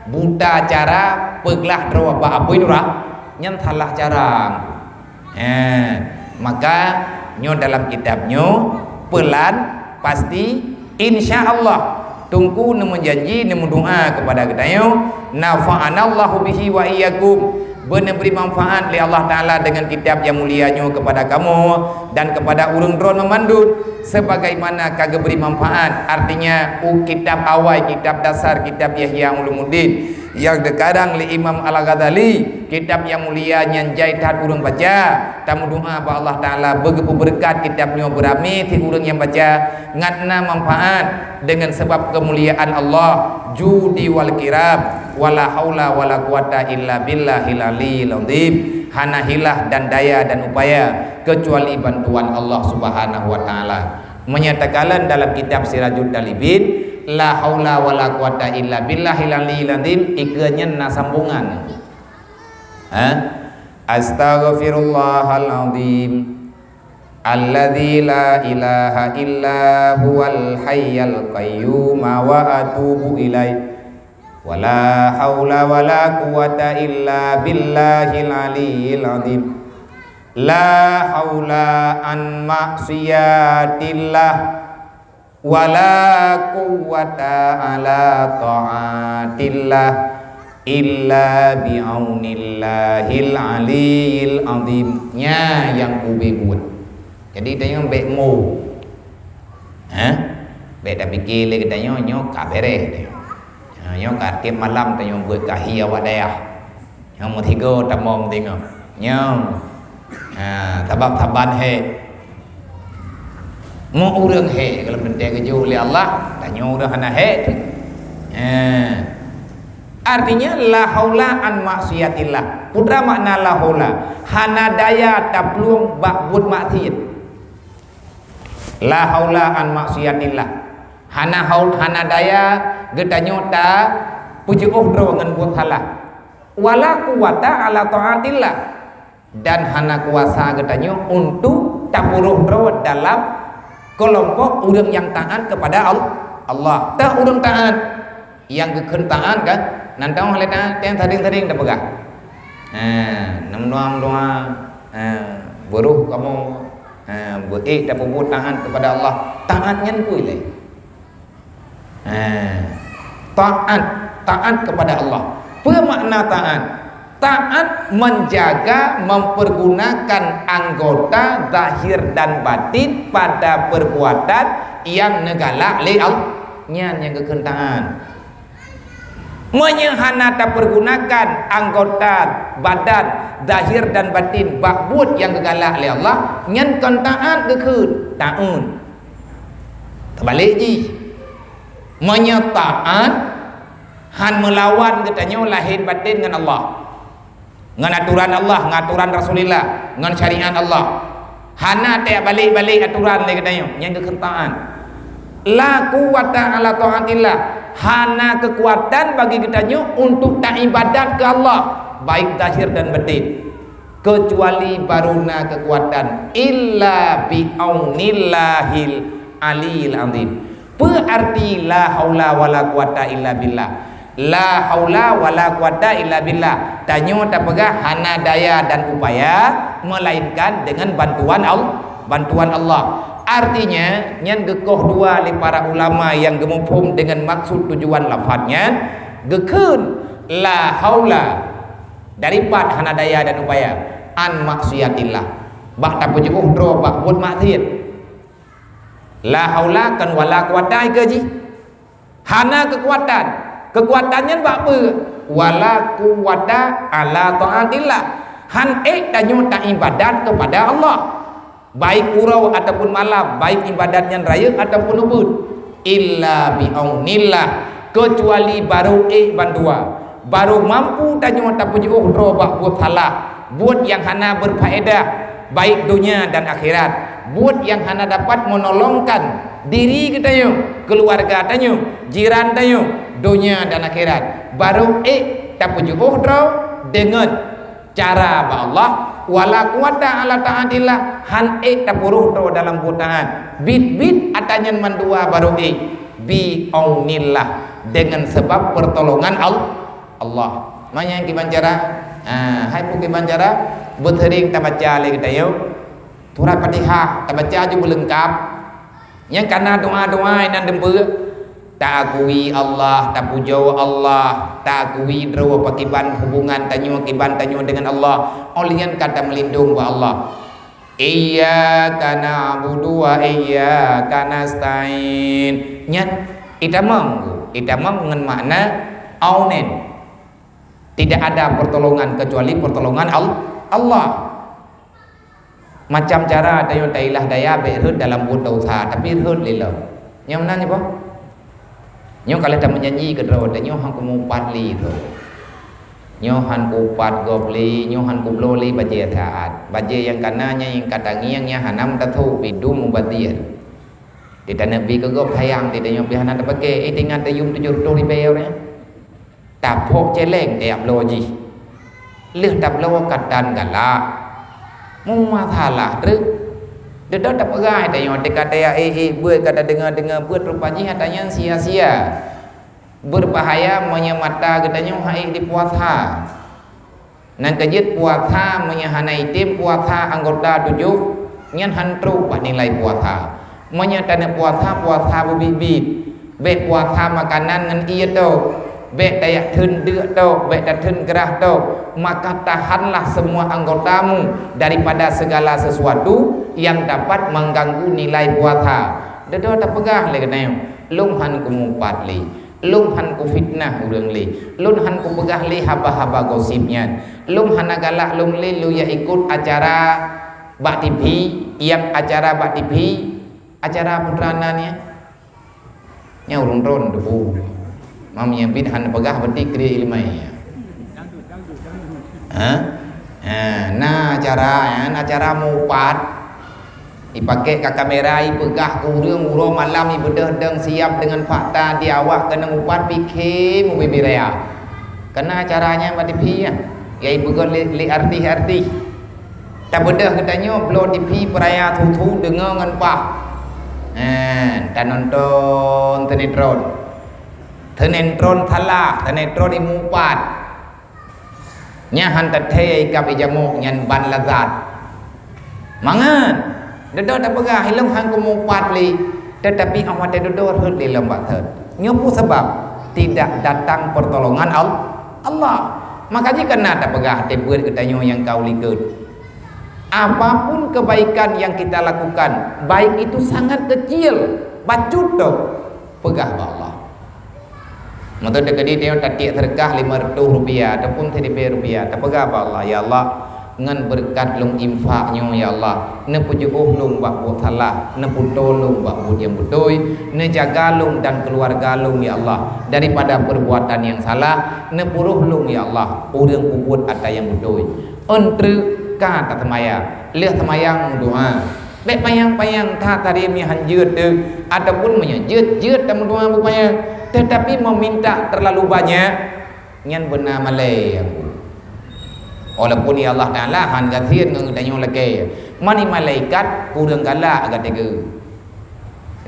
buta cara peglah draw ba apoi nurah nyan salah carang. Maka nyo dalam kitabnya pelan pasti insyaallah tunggu nemu janji nemu doa kepada kita nafa'anallahu bihi wa iyyakum, benar beri manfaat oleh Allah Ta'ala dengan kitab yang mulianya kepada kamu dan kepada urang dron memandut sebagaimana kagak beri manfaat. Artinya kitab awal, kitab dasar, kitab Yahya Ulumuddin yang dekadang li Imam Al-Ghazali, kitab yang mulia yang jaitan urang baca tamu doa ba Allah Ta'ala begitu berkat kitabnya berami ti urang yang baca ngatna manfaat dengan sebab kemuliaan Allah judi wal kiram wala haula wala quwata illa billahil aliyil azim. Hana hilah dan daya dan upaya kecuali bantuan Allah Subhanahu wa taala. Menyatakan dalam kitab Sirajul Talibin la haula wala quwata illa billahil aliyil azim, ikenya na sambungan. Astaghfirullahal azim alladzi la ilaha illa huwal hayyul qayyum wa atubu ilaihi wala haula wala quwata illa billahil aliyil azim. La haula an maksiatillah wala quwata ala taatillah illa bi'aunillahil aliyil azim. Nya yang kubebut. Jadi dia yang bekmu. Bek dah fikir le katanya nyo ka beres dia. Nyo ka tiap malam tanya buat kahi awak daya. Yang mutiga tamong tengok. Nyo. Sebab taban he. Mau urang he kalau benda keju oleh Allah, tanya urang hana he. Artinya la haula an maksiatillah. Putra makna la haula. Hana daya tak peluang bak buat maksiat. La haula an maksiatillah. Hana daya getanyo ta puji uhdro ngan buat salah. wala quwata ala taatillah, dan hana kuasa katanya untuk taburuh dalam kelompok orang yang taat kepada Allah. Tak orang taat yang gekun taat kan nanti orang lihat yang tading dah pegang doa beruh kamu berek dapat buat taat kepada Allah, taatnya pun leh taat kepada Allah. Apa makna taat? Taat menjaga, mempergunakan anggota zahir dan batin pada perbuatan yang negalak li Allah yang kekentaan. Menyehana tak pergunakan anggota badan zahir dan batin bakbut yang kegalak li Allah yang kentaan kekun taun. Terbalik ji. Menyataat han melawan katanya lahir batin dengan Allah, dengan aturan Allah, dengan aturan Rasulullah, dengan syariat Allah. Hana tak balik-balik aturan lagi katanya yang kekentaan. La quwata ala taatillah, hana kekuatan bagi katanya untuk tak ibadat ke Allah baik zahir dan batin, kecuali baruna kekuatan illa bi aunillahil aliyil azim. Berarti la haula wala quwata illa billah. La haula wala quwata illa billah. Tanya tak pegah hana daya dan upaya melainkan dengan bantuan Allah. Artinya yang gekoh dua oleh para ulama yang gemufum dengan maksud tujuan lafadznya gekun la haula daripada hana daya dan upaya an maksiatillah. Bak tak puji uhdro bak buat maksiat. La haula kan wala quwata ke ji. Hana kekuatannya buat apa? Wala quwata ala taatillah. Han danyo tak ibadat kepada Allah. Baik urau ataupun malam, baik ibadatnya raya ataupun lembut. Illa bi aunillah, kecuali baru bandua. Baru mampu danyo tak puji uhdro bak buat salah, buat yang hana berfaedah baik dunia dan akhirat. Buat yang hana dapat menolongkan diri kita yuk, keluarga tanyo, jiran tanyo, dunia dan akhirat. Baru tak puji uhdro dengan cara ba Allah wala quwata ala taatillah han tak puruh dalam butaan bit atanya mandua baru bi aunillah dengan sebab pertolongan Allah. Manya kiban cara hai pu kiban cara bertering tak baca lagi kita yuk. Surat Fatihah tak baca juga lengkap. Yang karena doa-doa dan dembe tak akui Allah, tak puja Allah, tak akui draw pakiban hubungan tanyo dengan Allah. Olian kata melindung wa Allah. Iyyaka na'budu wa iyyaka nasta'in. Nyat itamang dengan makna aunen. Tidak ada pertolongan kecuali pertolongan Allah. Macam cara tayo tailah daya berhut dalam buat dosa tapi hut lilo. Yang mana apa? Nyo kalau tak menyanyi ke draw nyo hang kumumpat li tu. Nyo han kupat gobli, nyo han kubloli baje taat. Baje yang kananya yang katangi yang hanam tatu bidum mubadian. Di tanah bi ke gop hayang di nyo bi hanan pakai dengan tayum 70 ribu ni. Tapok celeng tiap loji. Leh tap lo katan galak. Mumma thalah truk dedak tak pegai tanya dekat dia buat kata dengar buat rupanya hatanya sia-sia berbahaya menyemata katanya hai di puasa nan kejit puasa menyahanai tim puasa anggota 7 nyan hantru pak nilai puasa menyatane puasa bebibit be puasa makanan ngan iya tu be daya thun dek tu be datun gerah tu maka tahanlah semua anggotamu daripada segala sesuatu yang dapat mengganggu nilai puasa. Dedo tak pegah le kenanya lung han ku mumpat li lung han ku fitnah urang li lung han ku pegah li haba-haba gosipnya lung han galak lung li lu ya ikut acara bak TV yang acara bak TV acara putrana nya urung ron debu mamnya bid han pegah berarti kri ilmai nah acara mupat dipakai ke kamera ipegah urang malam ibedah deng siap dengan fakta di awak kena mupat fikir mu bibiraya Kena caranya pada pi ya. Yai bukan li arti. Tak bedah katanya belum dipi peraya tu dengar ngan pah. Dan nonton Tenetron thala, tenetron imupat. Nyahan teteh kap ijamuk nyan ban lazat. Mangan. Dedo tak pegah hilang hang kumupat li. Tetapi awak dedo hut li lembat hut. Nyopu sebab tidak datang pertolongan Allah. Makanya kena tak pegah tebuat katanya yang kau likut. Apapun kebaikan yang kita lakukan, baik itu sangat kecil, bacut tu pegah Allah. Maka dekadi dia tatik terkah Rp500 ataupun Rp3 tak pegah Allah. Ya Allah, ngan berkat long infaknya ya Allah, ne pujuh long bak buat salah, ne putolong bak buat yang betul, ne jaga long dan keluarga long ya Allah daripada perbuatan yang salah, ne puruh long ya Allah orang kubut ada yang betul. Entre kata temaya, lihat temayang doa. Lek payang-payang tak tadi mi hanjut tu ataupun menyejut tam doa payang, tetapi meminta terlalu banyak nyan benar malai. Walaupun ya Allah Taala han gathir ngeudanyo lagi. Mani malaikat kurang galak agak tega.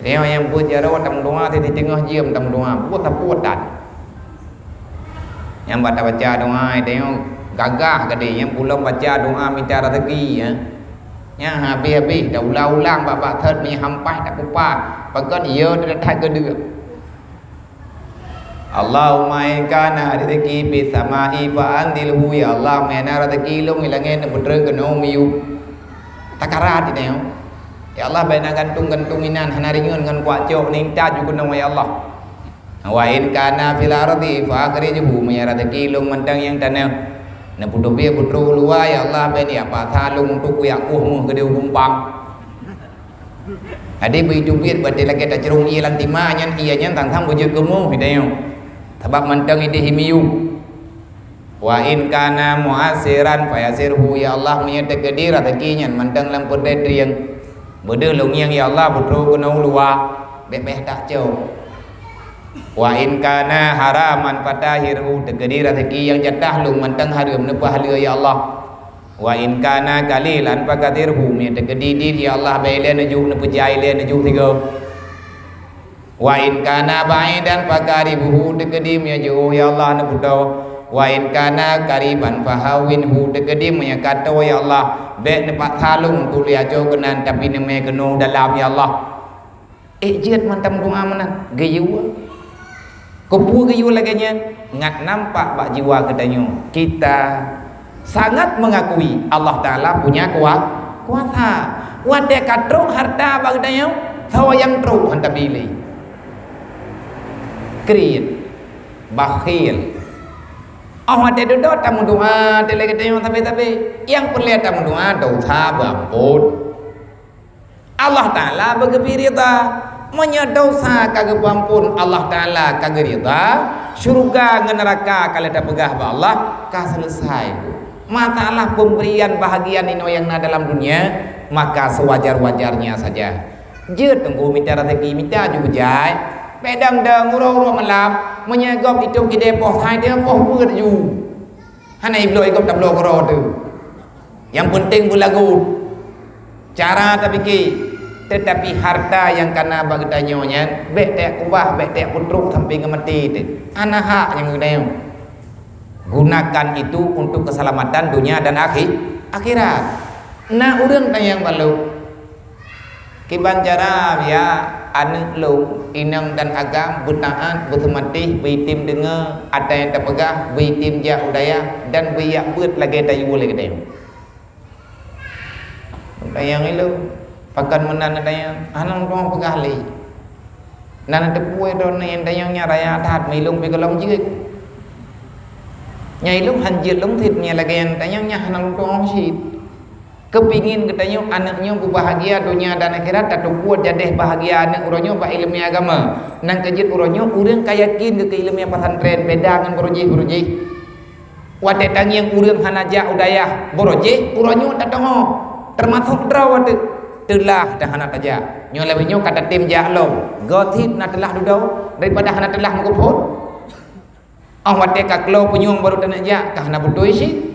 Dia yang buat jaro tam doa di tengah jam tam doa, buat tapuatan. Yang baca doa dia gagah gede yang pulang baca doa minta rezeki ya. Nya habis-habis dah ulang-ulang bab thad ni hampai tak pupa. Pakat ia dah tak kedua. Allahumma kana rezeki bi samai fa andilhu ya Allah mena rezeki lu ngilangin putra keno miu. Takarat ini ya Allah bena gantung-gantung inan hanaringun ngan kuat cok ninta juga nama ya Allah. Wa in kana fil ardi fa akhrijuhu mena rezeki lu mentang yang tanah. Na putu bia putu luar ya Allah beni apa thalung untuk ku yakuh mu gedeu gumpang. Ade bui duit buat dia lagi tak cerung ia lantima nyan ia nyan tang tham bujur kemu hidayah. Sebab mentang ide himiu. Wa in kana muasiran fa yasirhu ya Allah menyedek gedi rezeki nyan mentang lam perde riang. Bede long yang ya Allah putu ku nau luar bebeh tak jauh. Wa in kana haraman fatahirhu tegedi rezeki yang jatah lung mentang harum nepah halia ya Allah. Wa in kana qalilan fakathirhu me tegedi dir ya Allah baile neju nepejai le neju tiga. Wa in kana ba'idan fakaribuhu tegedi me jauh ya Allah neputo. Wa in kana qariban fahawinhu tegedi me kato ya Allah be nepak thalung tu lia jo kenan tapi neme kenu dalam ya Allah. Ejit mantam doa mana geyu. Kupu geyu laganya ngat nampak bak jiwa katanya kita sangat mengakui Allah Taala punya kuasa. Wade katruk harta bak katanya sawa yang truk hantar pilih. Kriit bakhil. Oh ada duduk tamu doa tele katanya tapi yang perlu tamu doa dosa bampun. Allah Taala bergembira menyedosa kagak ampun Allah Taala kagak rida syurga neraka kalau dah pegah ba Allah ka selesai. Masalah pemberian bahagian ini yang dalam dunia maka sewajar-wajarnya saja. Je tunggu minta rezeki minta juga jai. Pedang dah ngurau-ngurau malam menyegop itu ide poh thai dia poh beut ju. Hanai bloi gop tak bloi koro tu. Yang penting bulagu. Cara tapi ki tetapi harta yang kena bagi danyonya bek tak kubah bek tak putruk sampai ke mati tu anak hak yang gede gunakan itu untuk keselamatan dunia dan akhirat. Nah urang tayang balu kiban cara ya anak lu inang dan agam butaan bertemati bitim dengar ada yang terpegah bitim ja udaya dan biak beut lagi dayu lagi dayang tayang lu pakan menan dayang anang dong pegali nan tepue don yang dayangnya raya tat milung pi kolong jik nyai lung hanjit lung thitnya lagi yang dayangnya anang dong sit kepingin katanya anaknya berbahagia dunia dan akhirat tak kuat jadi bahagia anak uronyo ba ilmu agama nang kejit uronyo urang kayakin ke ilmu pesantren beda dengan borojih wate tang yang urang hanaja udayah borojih uronyo tak dengo termasuk drawat telah dah anak aja nyo lebihnya kata tim jalong gotit na telah dudau daripada anak telah menguput wate ka klo penyung baru tanak ja ka hana betul isi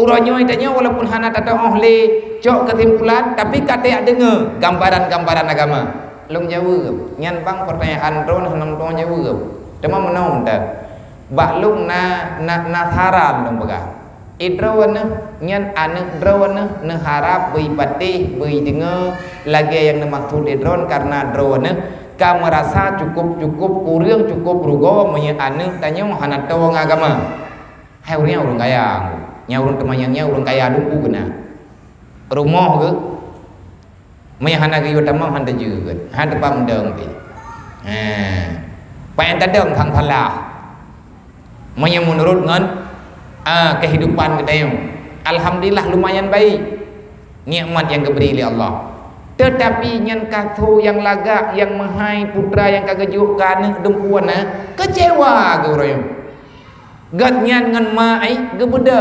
uronyo itanya walaupun hana tata le cok kesimpulan tapi kata dengar gambaran-gambaran agama long jawab nyan bang pertanyaan ron hanam long jawab cuma menong dah baklung na tharan dong baga idrowana nyan anak drowana ne harap bui patih bui dengar lagi yang maksud idron karena drowana ka merasa cukup kurang cukup rugo menya anak tanya hana tawang agama hai urang kaya nya urang temannya urang kaya dumpu kena rumah ke menya hana ge utama handa juga handa pam deng ti pa enta deng thang phalah menya menurut ngan kehidupan kita yang alhamdulillah lumayan baik nikmat yang diberi oleh Allah tetapi nyan katho yang lagak yang mahai putra yang kagejukkan dempuan kecewa ge urang gat nyan ngan mai ge beda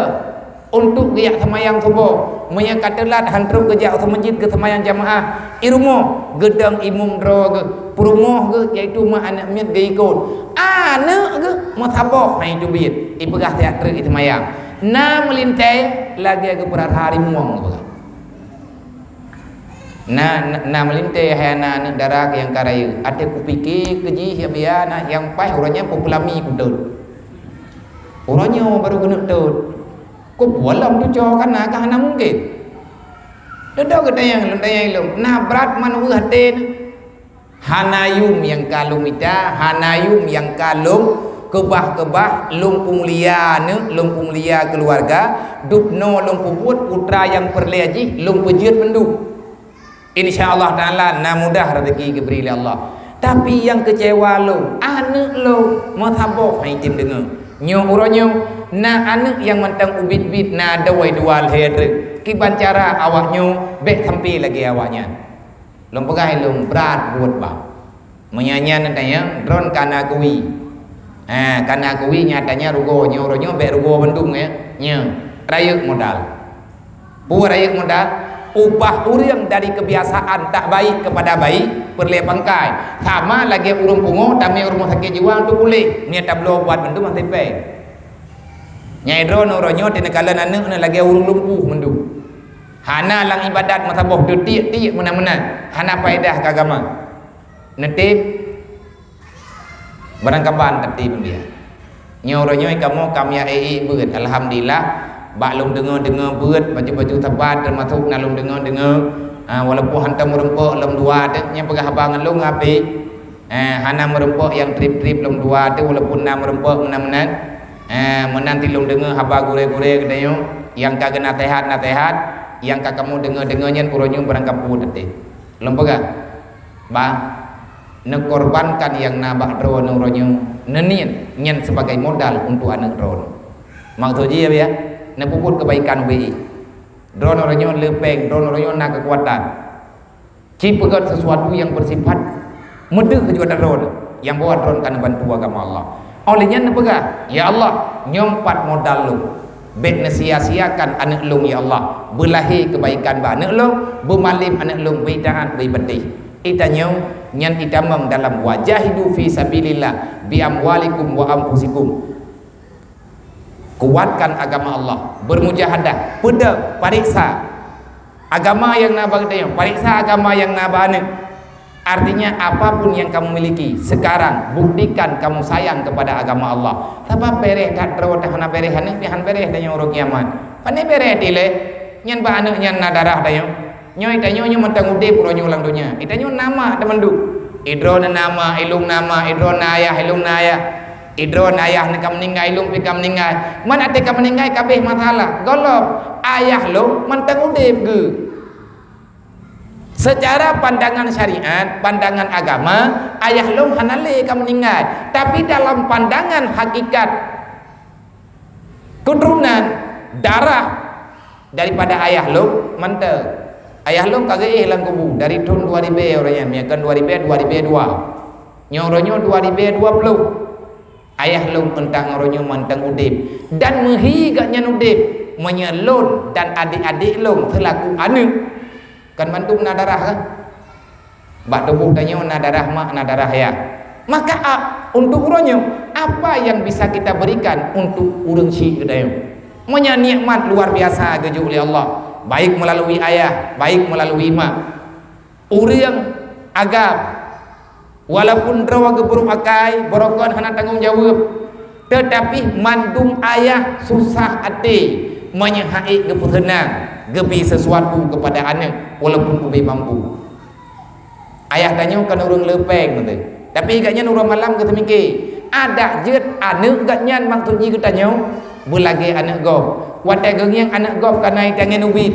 untuk dia semayang subuh menya katelat hantrum ke jak masjid ke semayang jamaah irumo gedang imum dro ge perumoh ge iaitu mak anak miat ge ikut anak ge masabah hai jubit ibegah teater itu semayang na melintai lagi ke berat hari muang na melintai hai anak darah yang karaya ada kupikir keji ya anak yang pai orangnya populami kudut orangnya baru kena tut ko bolam tu cho kan ka hana mungkin dodo ke tayang lung na berat man hate hanayum yang kalung ita hanayum yang kalung kebah lung punglia keluarga dupno lung puput putra yang perleji lung pejiat mendu insyaallah taala na mudah rezeki diberi oleh Allah tapi yang kecewa lu anak lu masabok hai tim dengar nyo uronyo na anak yang mentang ubit-bit na dawai dual hedre kiban cara awaknyo bek sampai lagi awaknya lom pegai lom berat buat bah menyanyian tanya drone kana kuwi kana kuwi nyatanya rugo nyo uronyo bek rugo bendung ya nya rayuk modal rayuk modal upah urang dari kebiasaan tak baik kepada baik perle pangkai sama lagi urung pungo tame urung sakit jiwa tu boleh ni tablo buat bendu masih pe nyai drone uronyo tinakalan anak na lagi urung lumpuh mendu hana lang ibadat masabah detik mana-mana hana faedah ke agama netip barang kaban tertib dia nyai uronyo kamu kamya beut alhamdulillah bak long dengar beut baju tabat termasuk nalung dengar walaupun hantam merempok lom dua tu nya pegah abangan long api hana merempok yang trip lom dua tu walaupun na merempok menan menanti long dengar haba gure-gure kedayo yang kagak nasihat yang kagak kamu dengar-dengarnya uronyo barang kapu tete lom pegah ba nekorbankan yang nabak drone uronyo nenien nyen sebagai modal untuk anak drone maksudnya ya nepuput kebaikan UBI drone orangnya lepeng drone orangnya nak kekuatan cipegat sesuatu yang bersifat medeh juga drone yang bawa drone karena bantu agama Allah olehnya nepegah ya Allah nyompat modal lu bek sia-siakan anak lu ya Allah belahi kebaikan ba anak lu bemalim anak lu bidaan bibadih itanya nyan itamang dalam wajahidu fi sabilillah bi amwalikum wa anfusikum kuatkan agama Allah bermujahadah pada pariksa agama yang nabang tanya pariksa agama yang nabane artinya apapun yang kamu miliki sekarang buktikan kamu sayang kepada agama Allah sebab bereh dak rawat hana bereh hane pihan bereh tanya urang kiamat pane bereh dile nyan ba anak nyan nadarah tanya nyoy tanya nyo mentang ude puronyo ulang dunya itanyo nama temandu idron nama ilung nama idron ayah ilung ayah idron ayah nak meninggal ilung pi meninggal man ate ka meninggal kabeh masalah golop ayah lo mentang udip ge secara pandangan syariat pandangan agama ayah lo hanale ka meninggal tapi dalam pandangan hakikat keturunan darah daripada ayah lo mantep ayah lo kagak hilang kubu dari tahun 2000 orangnya miakan 2002 nyoronyo 2020 ayah lu entang ngoronyo mantang udip dan menghigaknya udip menyelon dan adik-adik lu selaku anak kan bantu nadarah kan bak tubuh tanya nadarah mak nadarah ya Maka untuk urangnya apa yang bisa kita berikan untuk urang syik kedai? Monya nikmat luar biasa geju oleh Allah, baik melalui ayah, baik melalui mak. Urang agam walaupun rawa geburuk akai borokon hana tanggung jawab, tetapi mandung ayah susah hati menyahai geputenang gebi sesuatu kepada anak walaupun ubi mampu. Ayah tanya kan urang lepeng gitu. Tapi agaknya urang malam kata mikir ada jet anak agaknya maksudnya kita tanya belagi anak gop watai gengyang anak gop kana tangan ubit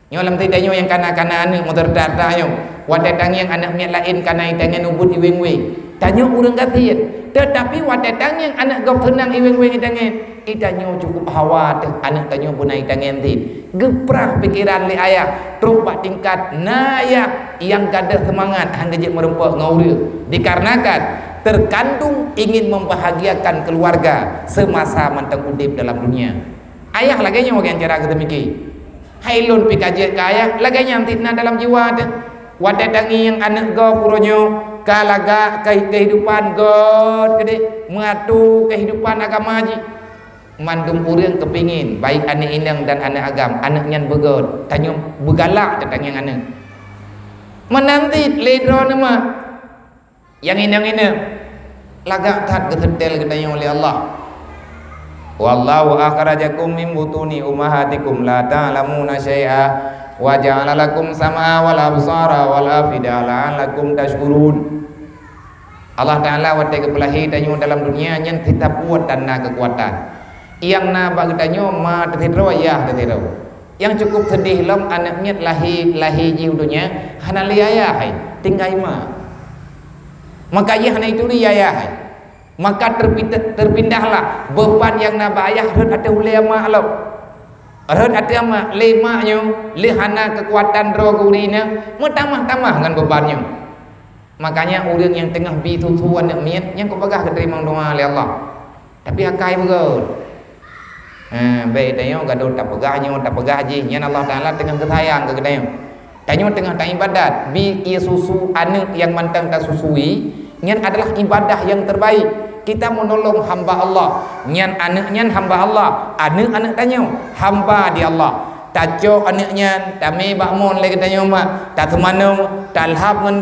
nyo lam tai tanyo yang kana anak motor datanya watai tangyang anak miat lain kana tangan ubut iweng-weng tanyo urang gatin. Tetapi watai tangyang anak gop tenang iweng-weng tangan itanyo cukup hawa anak tanyo punai tangan tin geprah pikiran li ayah terumpak tingkat naya yang gadah semangat hang gejek merempak ngauril dikarenakan terkandung ingin membahagiakan keluarga semasa manteng udip dalam dunia. Ayah laganya wagen cara kita mikir hailun pikajet ke ayah laganya antitna dalam jiwa tu wadah dangi yang anak go puronyo kalaga kehidupan god gede mengatur kehidupan agama ji mandung urang kepingin baik anak inang dan anak agam anaknya begod tanya begalak tentang yang anak menanti ledro nama yang inang lagak tat ketetel kedaya oleh Allah. Wallahu akhrajakum min butuni ummahatikum la ta'lamuna syai'a wa ja'ala lakum sam'a wal absara wal afida la'allakum tashkurun. Allah Taala watai kepelahi tanyo dalam dunia yang kita buat dan na kekuatan. Yang na bagi tanyo ma tetiro ya tetiro. Yang cukup sedih lam anaknya lahir jiu dunia hana liaya hai tinggai ma. Maka ia hana itu dia ya, maka terpindahlah beban yang naba ayah red ada ulama lo, red ada ma lemanya lihana kekuatan roh gurina, mau tamah dengan bebannya. Makanya orang yang tengah bitutuan nak miat, yang kau bagah keterima doa oleh Allah, tapi akai betul. Baik tanya gaduh tak pegah je, yang Allah Taala tengah kesayang ke kedai. Tanya tengah tak ibadat bi ia susu anak yang mantang tak susui nyan adalah ibadah yang terbaik. Kita menolong hamba Allah nyan anaknya hamba Allah, anak tanya hamba di Allah. Tajo anaknya tame bakmon lagi tanya mak tak semano tak lhap ngan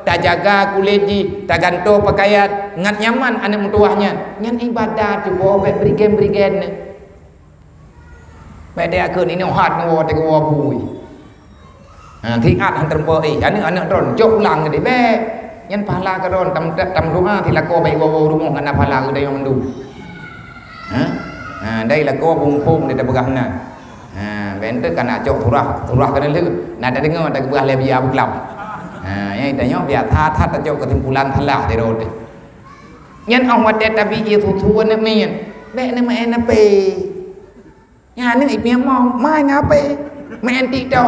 tak jaga kuleji tak ganto pakaian ngat nyaman anak mentuahnya nyan ibadah tu bawa berigen ni baik dia akun ini hat no te ko bui thi at han terpo anak ron jok ulang ke be nyan pahala ke ron tam doa thì là cô bay wo rumong kana pahala ke dayo mandu đây là cô bung phum để ta begah na bente kana jok turah kana lu na ta dengar ta begah le biar beklam yang tanya biar tha ta jok kesimpulan thalah de ron nyan ong wat tabi ye thu na mien be na ma en pe nhà nước ít miếng mong mai ngã pe men ti to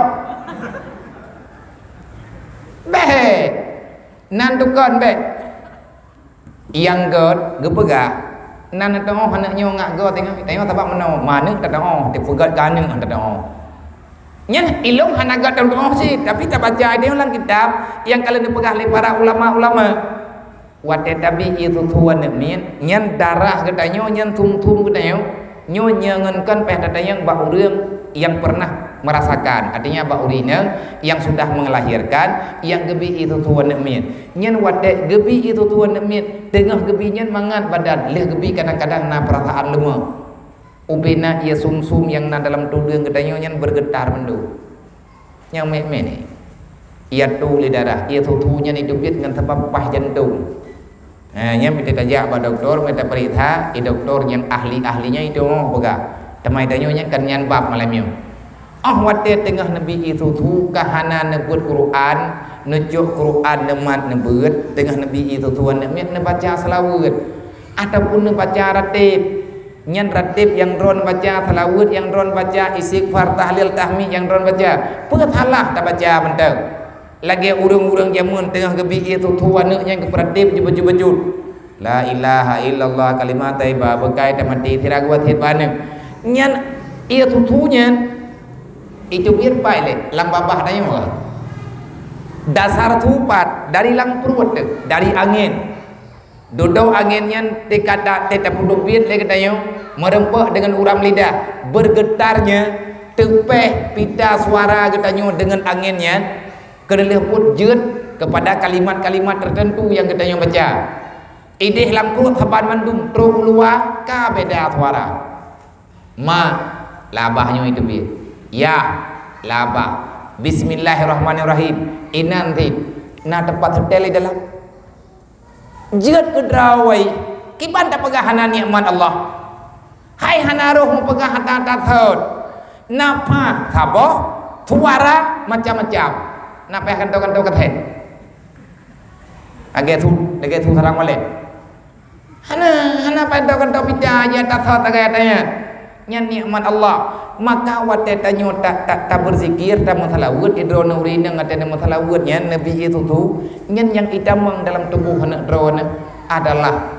be nan tu kon be yang god gepega nan to hanak nyo ngak go tengok tabak meno manuk ta to te pegat kaneng anta to nyen ilung hanak god to sih tapi tak baca dia dalam kitab yang kalau dipegah oleh para ulama-ulama wat tabi itu tuan mien nyen darah kedanyo nyen tum-tum kedanyo nyengenkan pada yang baurang yang pernah merasakan artinya baurina yang sudah melahirkan yang gebi itu tuan min nyen wate gebi itu tuan min tengah gebi nyen mangan badan leh gebi kadang-kadang na perasaan lemah ubena ia sumsum yang na dalam tudung gedanyo nyen bergetar mendu yang me ni ia tu li darah ia tutunya ni dubit dengan sebab pah jantung. Nya minta tanya pada doktor, minta perintah, doktor yang ahlinya itu pegah. Temai tanya kan nyan bab malamnya. Wate tengah nabi itu tu kahana nebut Quran, nejuk Quran nemat nebut tengah nabi itu tuan nemat nebaca selawat ataupun nebaca ratib. Nyan ratib yang ron baca selawat, yang ron baca istighfar, tahlil, tahmid, yang ron baca. Pengathalah tak baca mentang. Lagi urang-urang jamun tengah gebi itu tuan yang keperatip jebut-jebut la ilaha illallah kalimat thayyibah bekai mati tiraguat hitbane nyan itu tunya itu biar paile lang babah tanya mah dasar tupat dari lang perut dari angin duduk anginnya dikata tetapudupit lagi katanya merempak dengan uram lidah, bergetarnya tepeh pita suara katanya dengan anginnya keleleput jut kepada kalimat-kalimat tertentu yang katanya baca. Idih langkut haban mandum terus keluar ka beda suara. Ma labahnya itu bi. Ya labah. Bismillahirrahmanirrahim. Inanti na tempat hotel dalam jut kedrawai kiban tak pegahanan nikmat Allah. Hai hanaruh mempegah hata thot. Napa saboh suara macam-macam. Napa kantau-kantau kathen. Age tu sarang wale. Hana kantau pita aja tak thot agak-agaknya. Nyan nikmat Allah. Maka wate tanyo tak berzikir tak masalawut idrona urina ngatena masalawut nyan nabi itu tu nyan yang itamang dalam tubuh anak drona adalah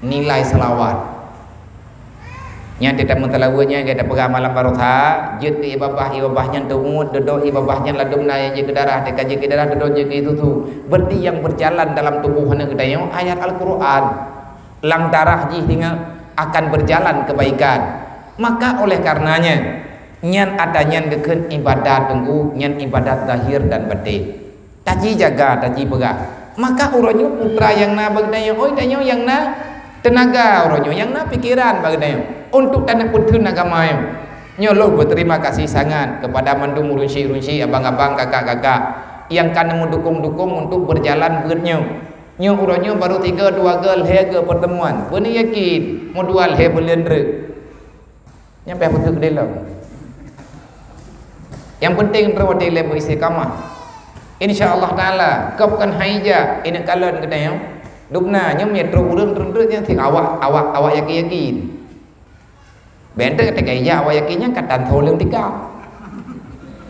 nilai selawat. Nyan tidak masalawutnya kita pegang malam barokah jit ibabahnya tumut dodok ibabahnya ladum naya je ke darah dekat je ke darah dodok je itu tu berarti yang berjalan dalam tubuh anak kita ayat Al-Quran lang darah je hingga akan berjalan kebaikan. Maka oleh karenanya nyan adanya deken ibadat tunggu nyan ibadat zahir dan batin taji jaga taji pegah maka uronyo putra yang na bagdayo oi dayo yang na tenaga uronyo yang na pikiran bagdayo untuk tanah putun agama nyo lo berterima kasih sangat kepada mandum runsi abang-abang kakak-kakak yang kan mendukung-dukung untuk berjalan bernyo nyo uronyo baru 3-2 gel hege pertemuan benih yakin modual he belendre nyampe betul ke dalam. Yang penting terwadi lebu istiqamah. Insya-Allah taala kau bukan haija ini kalon ke dalam. Dubna nyam metro urang yang thi awak yakin. Bente ketika iya awak yakinnya katan tholeng tiga.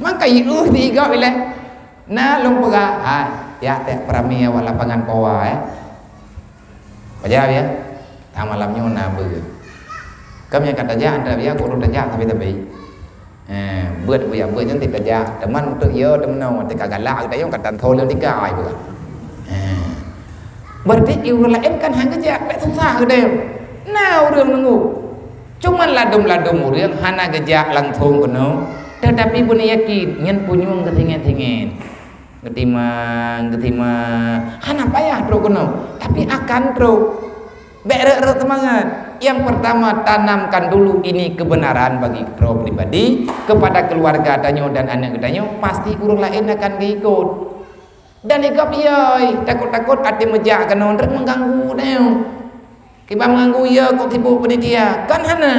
Maka ieu tiga bila. Na long pega ya teh prami awak lapangan kowa Baca ya. Ta malamnya na beu. Kami yang kata jah, anda biar kurang tajak tapi buat yang tidak tajak. Teman untuk ia teman ketika galak kita yang kata thol yang tiga ay bukan. Berarti iu lain kan hang gejak, tak susah kedai. Nah orang nunggu. Cuma ladum orang hana gejak langsung kono. Tetapi pun yakin nyen punyung ketingin. Ketimang. Hana payah tro kono. Tapi akan tro. Berer semangat. Yang pertama tanamkan dulu ini kebenaran bagi pro pribadi kepada keluarga danyo dan anak danyo pasti urung lain akan diikut dan ikap iya takut-takut ati mejak kena rek mengganggu danyo kiba mengganggu ya kok sibuk panitia kan hana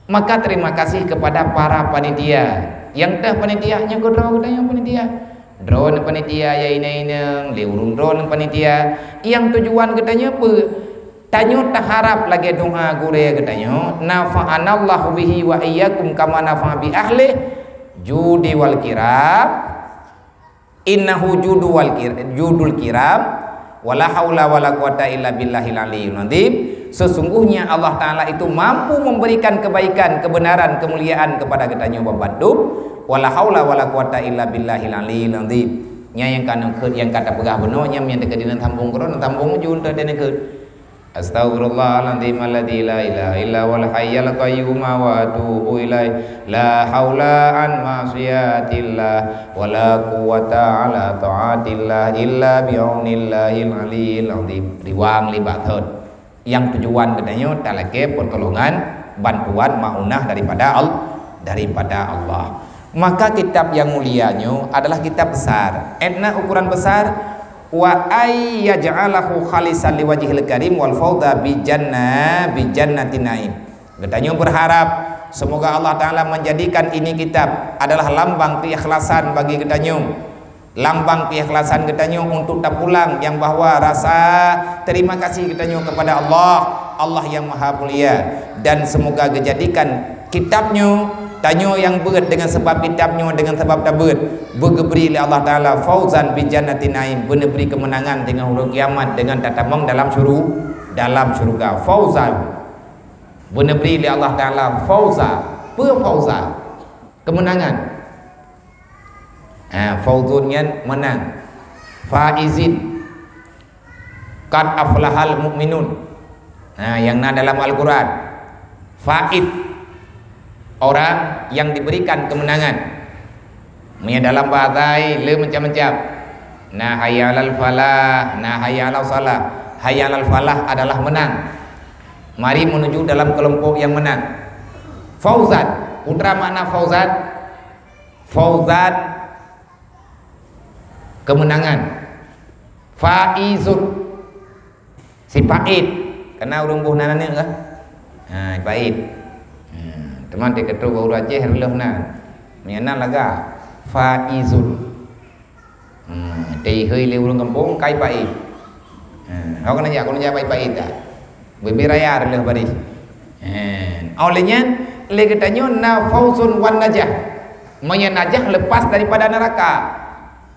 maka terima kasih kepada para panitia yang dah panitianya ko draw danyo panitia drone panitia ya ina liurung drone panitia yang tujuan katanya tanyo taharap lagi doa gure katanya nafa'anallahu bihi wa iyyakum kama nafa'a bi ahli judi wal kiram innahu judul kiram wala haula wala quwata illa billahil aliyyil azim. Sesungguhnya Allah taala itu mampu memberikan kebaikan, kebenaran, kemuliaan kepada katanya babadub wala haula wala quwata illa billahil aliyyil azim. Nya yang kata pegah benar nya yang dekat dina tambung koron tambung jul tadi nekeut Astaghfirullahaladzim alladzi la ilaha illa wal hayyul qayyum wa atubu ilaih la haula an ma'siyatillah wa la quwwata ala ta'atillah illa bi'aunillahil aliyyil azim. Riwang libat thot yang tujuan katanya talake pertolongan bantuan maunah daripada Allah. Maka kitab yang mulianya adalah kitab besar. Etna ukuran besar wa ay yaj'alahu khalisan liwajhil karim wal fawda bi jannatin naim. Katanya berharap semoga Allah taala menjadikan ini kitab adalah lambang keikhlasan bagi katanya. Lambang keikhlasan katanya untuk tak pulang yang bahwa rasa terima kasih katanya kepada Allah yang Maha Mulia, dan semoga dijadikan kitabnya tanyo yang berat dengan sebab kitabnya dengan sebab tabut bergeberi oleh Allah taala fauzan bi jannatin naim, beri kemenangan dengan huruf kiamat dengan tatamang dalam syurga fauzan beri oleh Allah taala fauza kemenangan. Fauzun yang menang, faizin Qad aflahal mu'minun. Nah, yang dalam Al-Quran. Faid, orang yang diberikan kemenangan. Dalam bahasa le macam-macam. Nah, hayya 'alal falah, nah hayya 'alas salah. Hayya 'alal falah adalah menang. Mari menuju dalam kelompok yang menang. Fauzan, putra makna fauzan? Fauzan kemenangan. Faizun si Paid, kena urung buh nanane ke? Ha, Paid. Teman dia kata baru Aceh releh nan. Miana laga Faizun. Tei hơi le urung kampung kai Paid. Kau kena ja Paid dah. Bebi raya releh bari. Olehnya le katanya na fauzun wan najah. Najah lepas daripada neraka.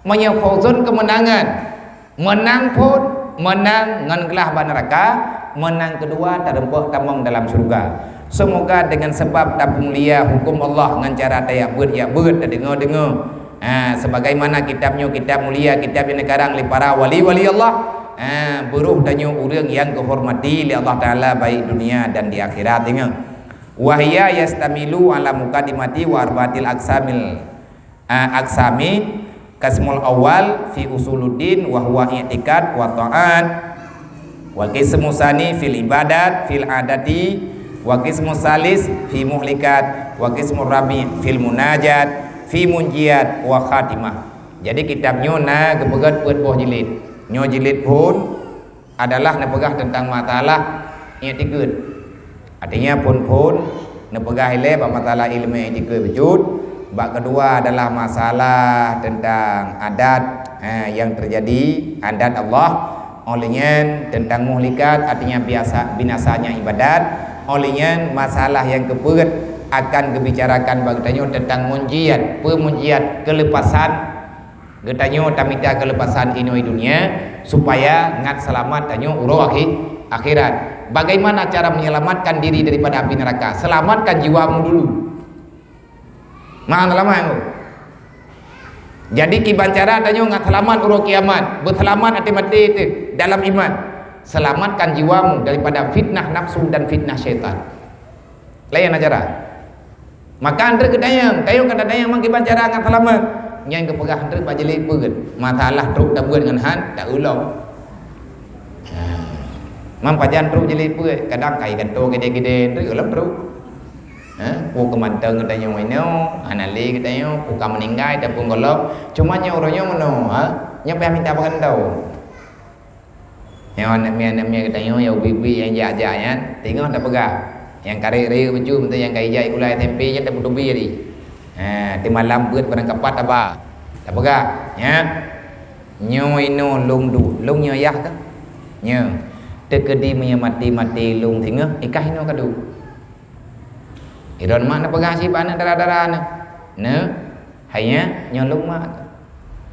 Fauzun kemenangan. Menang pun menang ngan gelah neraka, menang kedua terempuk tamang dalam surga. Semoga dengan sebab tak mulia hukum Allah dengan cara daya beut dengar. Sebagaimana kitab mulia, kitab yang sekarang li para wali-wali Allah, buruh danyo urang yang kehormati li Allah Taala baik dunia dan di akhirat dengar. Wahya yastamilu ala muqaddimati wa arbatil aksami kasmul awal fi usuluddin wa huwa i'tikad wa ta'at wa qismu sani fil ibadat fil adati wa qismu salis fi muhlikat wa qismu rabi fil munajat fi munjiat wa khatimah. Jadi kitabnya na gepegat buat boh jilid. Nyo jilid pun adalah nepegah tentang masalah i'tikad. Artinya pun nepegah ile masalah ilmu i'tikad wujud. Bab kedua adalah masalah tentang adat yang terjadi, adat Allah. Olehnya tentang muhlikat, artinya biasa binasanya ibadat. Olehnya masalah yang keberat akan dibicarakan bagainya tentang pemunjiat kelepasan. Getanya tamita kelepasan ini dunia supaya ngat selamat tanyo uro akhirat. Bagaimana cara menyelamatkan diri daripada api neraka? Selamatkan jiwamu dulu. Mana lama yang jadi kibancara tanya ngat selamat urut kiamat, berselamat mati itu dalam iman. Selamatkan jiwamu daripada fitnah nafsu dan fitnah syaitan. Lain acara. Maka andre kedayang, kata dayang mang kibancara ngat selamat. Yang kepegah andre bajeli peget. Masalah truk dak buat dengan han tak ulang. Mang pajan truk jeli peget, kadang kai kanto gede-gede andre ulam truk. Ku kemanteng katanya weno, anali katanya ku meninggal dan pun golok. Cuma orangnya meno, nyampe minta pakan tau. Yang anak-anak katanya yang bibi yang jajan, tengok tak pegah. Yang kari-kari baju minta yang kai jai kulai tempe je tak bertubi jadi. Di malam buat barang kapat apa? Tak pegah, ya. Nyo ino lung du, lung nyo yah ke? Nyo. Tekedi mati lung tengok ikah ino kadu. Iron mak na pagasi pa na darah-darah na. Hanya nyolong mak.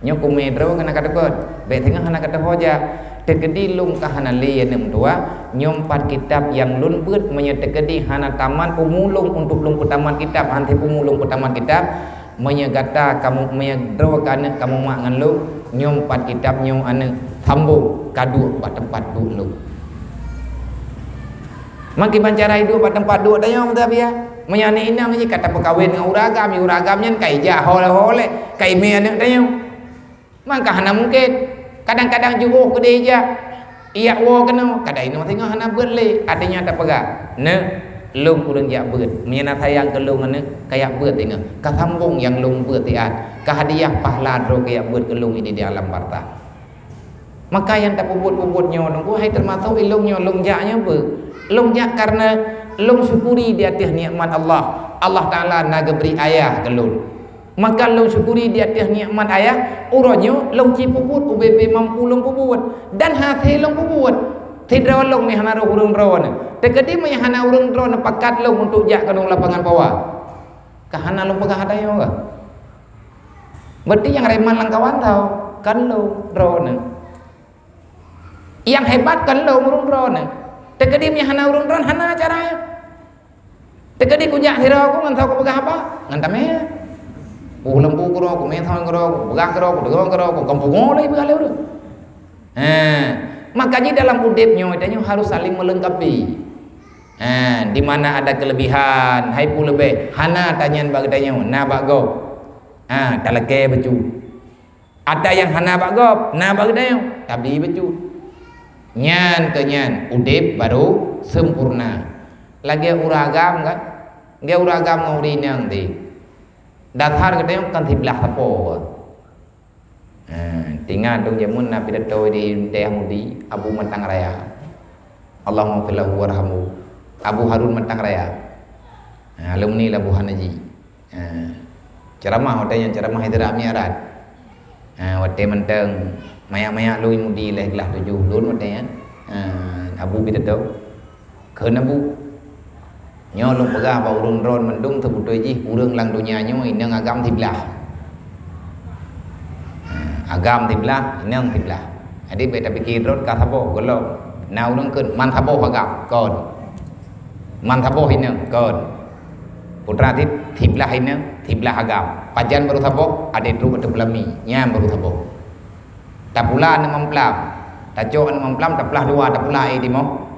Nyo kumedro kana kadekot. Be tengah kana kadehoja. Tekedi lung kahana li nem tua nyompat kitab yang lun beut menyetekedi hana taman umulung untuk lung taman kitab hanti umulung taman kitab menyegata kamu menyedro kana kamu mak ngan lu nyompat kitab nyo ane tambo kadu bat tempat dulu. Maki bancara hidup bat tempat dulu dayong tabia. Menyani ina menyi kata perkawin dengan uragamnya kai jah hole kai me anak dayo. Maka hana mungkin kadang-kadang juruh ke dia iya wo kena kadai no tengah hana beut le artinya tak pegah. Lung urang jak beut menyana sayang ke lung ane kayak beut tengah. Ka sambung yang lung beut tiat. Ka hadiah pahala dro kayak beut ke lung ini di alam barta. Maka yang tak puput-puputnya nunggu hai termasuk ilungnya lung jaknya beut. Lung jak karena lung syukuri di atas nikmat Allah. Allah Ta'ala naga beri ayah ke lung. Maka lung syukuri di atas nikmat ayah. Uranya lung cipuput UBB mampu lung puput. Dan hasil lung puput. Tidak lung mihana urung drone. Tekedi mihana urung drone pakat lung untuk jak ke lapangan bawah. Kahana lung pegah ada yang enggak? Berarti yang reman langkawan tahu. Kan lung drone. Yang hebat kan lung urung drone. Tekedi mihana urung drone hana caranya. Tekedi kunjak hira aku ngan tahu aku pegah apa? Ngan tame. Lembu ko ro ko me thang ko ro ko pegah ko ro ko degong ko ro ko kampung oleh pegah le. Makanya dalam udipnya itu harus saling melengkapi. Di mana ada kelebihan, hai pu lebih. Hana tanyan bag tanya, na bag go. Talake baju. Ada yang hana bag go, na bag tanya, tabi baju. Nyan ke nyan, udip baru sempurna. Lagi uragam kan? Dia uragam nguri nang di. Datar ke tanya kan tiblah tapo. Tinggal dong jamun Nabi Dato di Mudi Abu Mentang Raya. Allahumma filahu warhamu. Abu Harun Mentang Raya. Alumni Labu Hanaji. Ceramah yang ceramah Hidra Miarat. Wate menteng maya-maya lui mudi leh gelah 7 lun wate Abu Bidato. Keun Abu. Nyo lung pegah ba urang ron mendung tebutoi ji urang lang dunia nyo inang agam tiblah. Agam tiblah, inang tiblah. Jadi beta pikir rot ka thabo gelo. Na urang keun man thabo agam kon. Man thabo inang kon. Putra tiblah inang, tiblah agam. Pajan baru thabo, ade dru ade belami, nyam baru thabo. Tapula anu memplam. Tajo anu memplam taplah dua tapula di mo.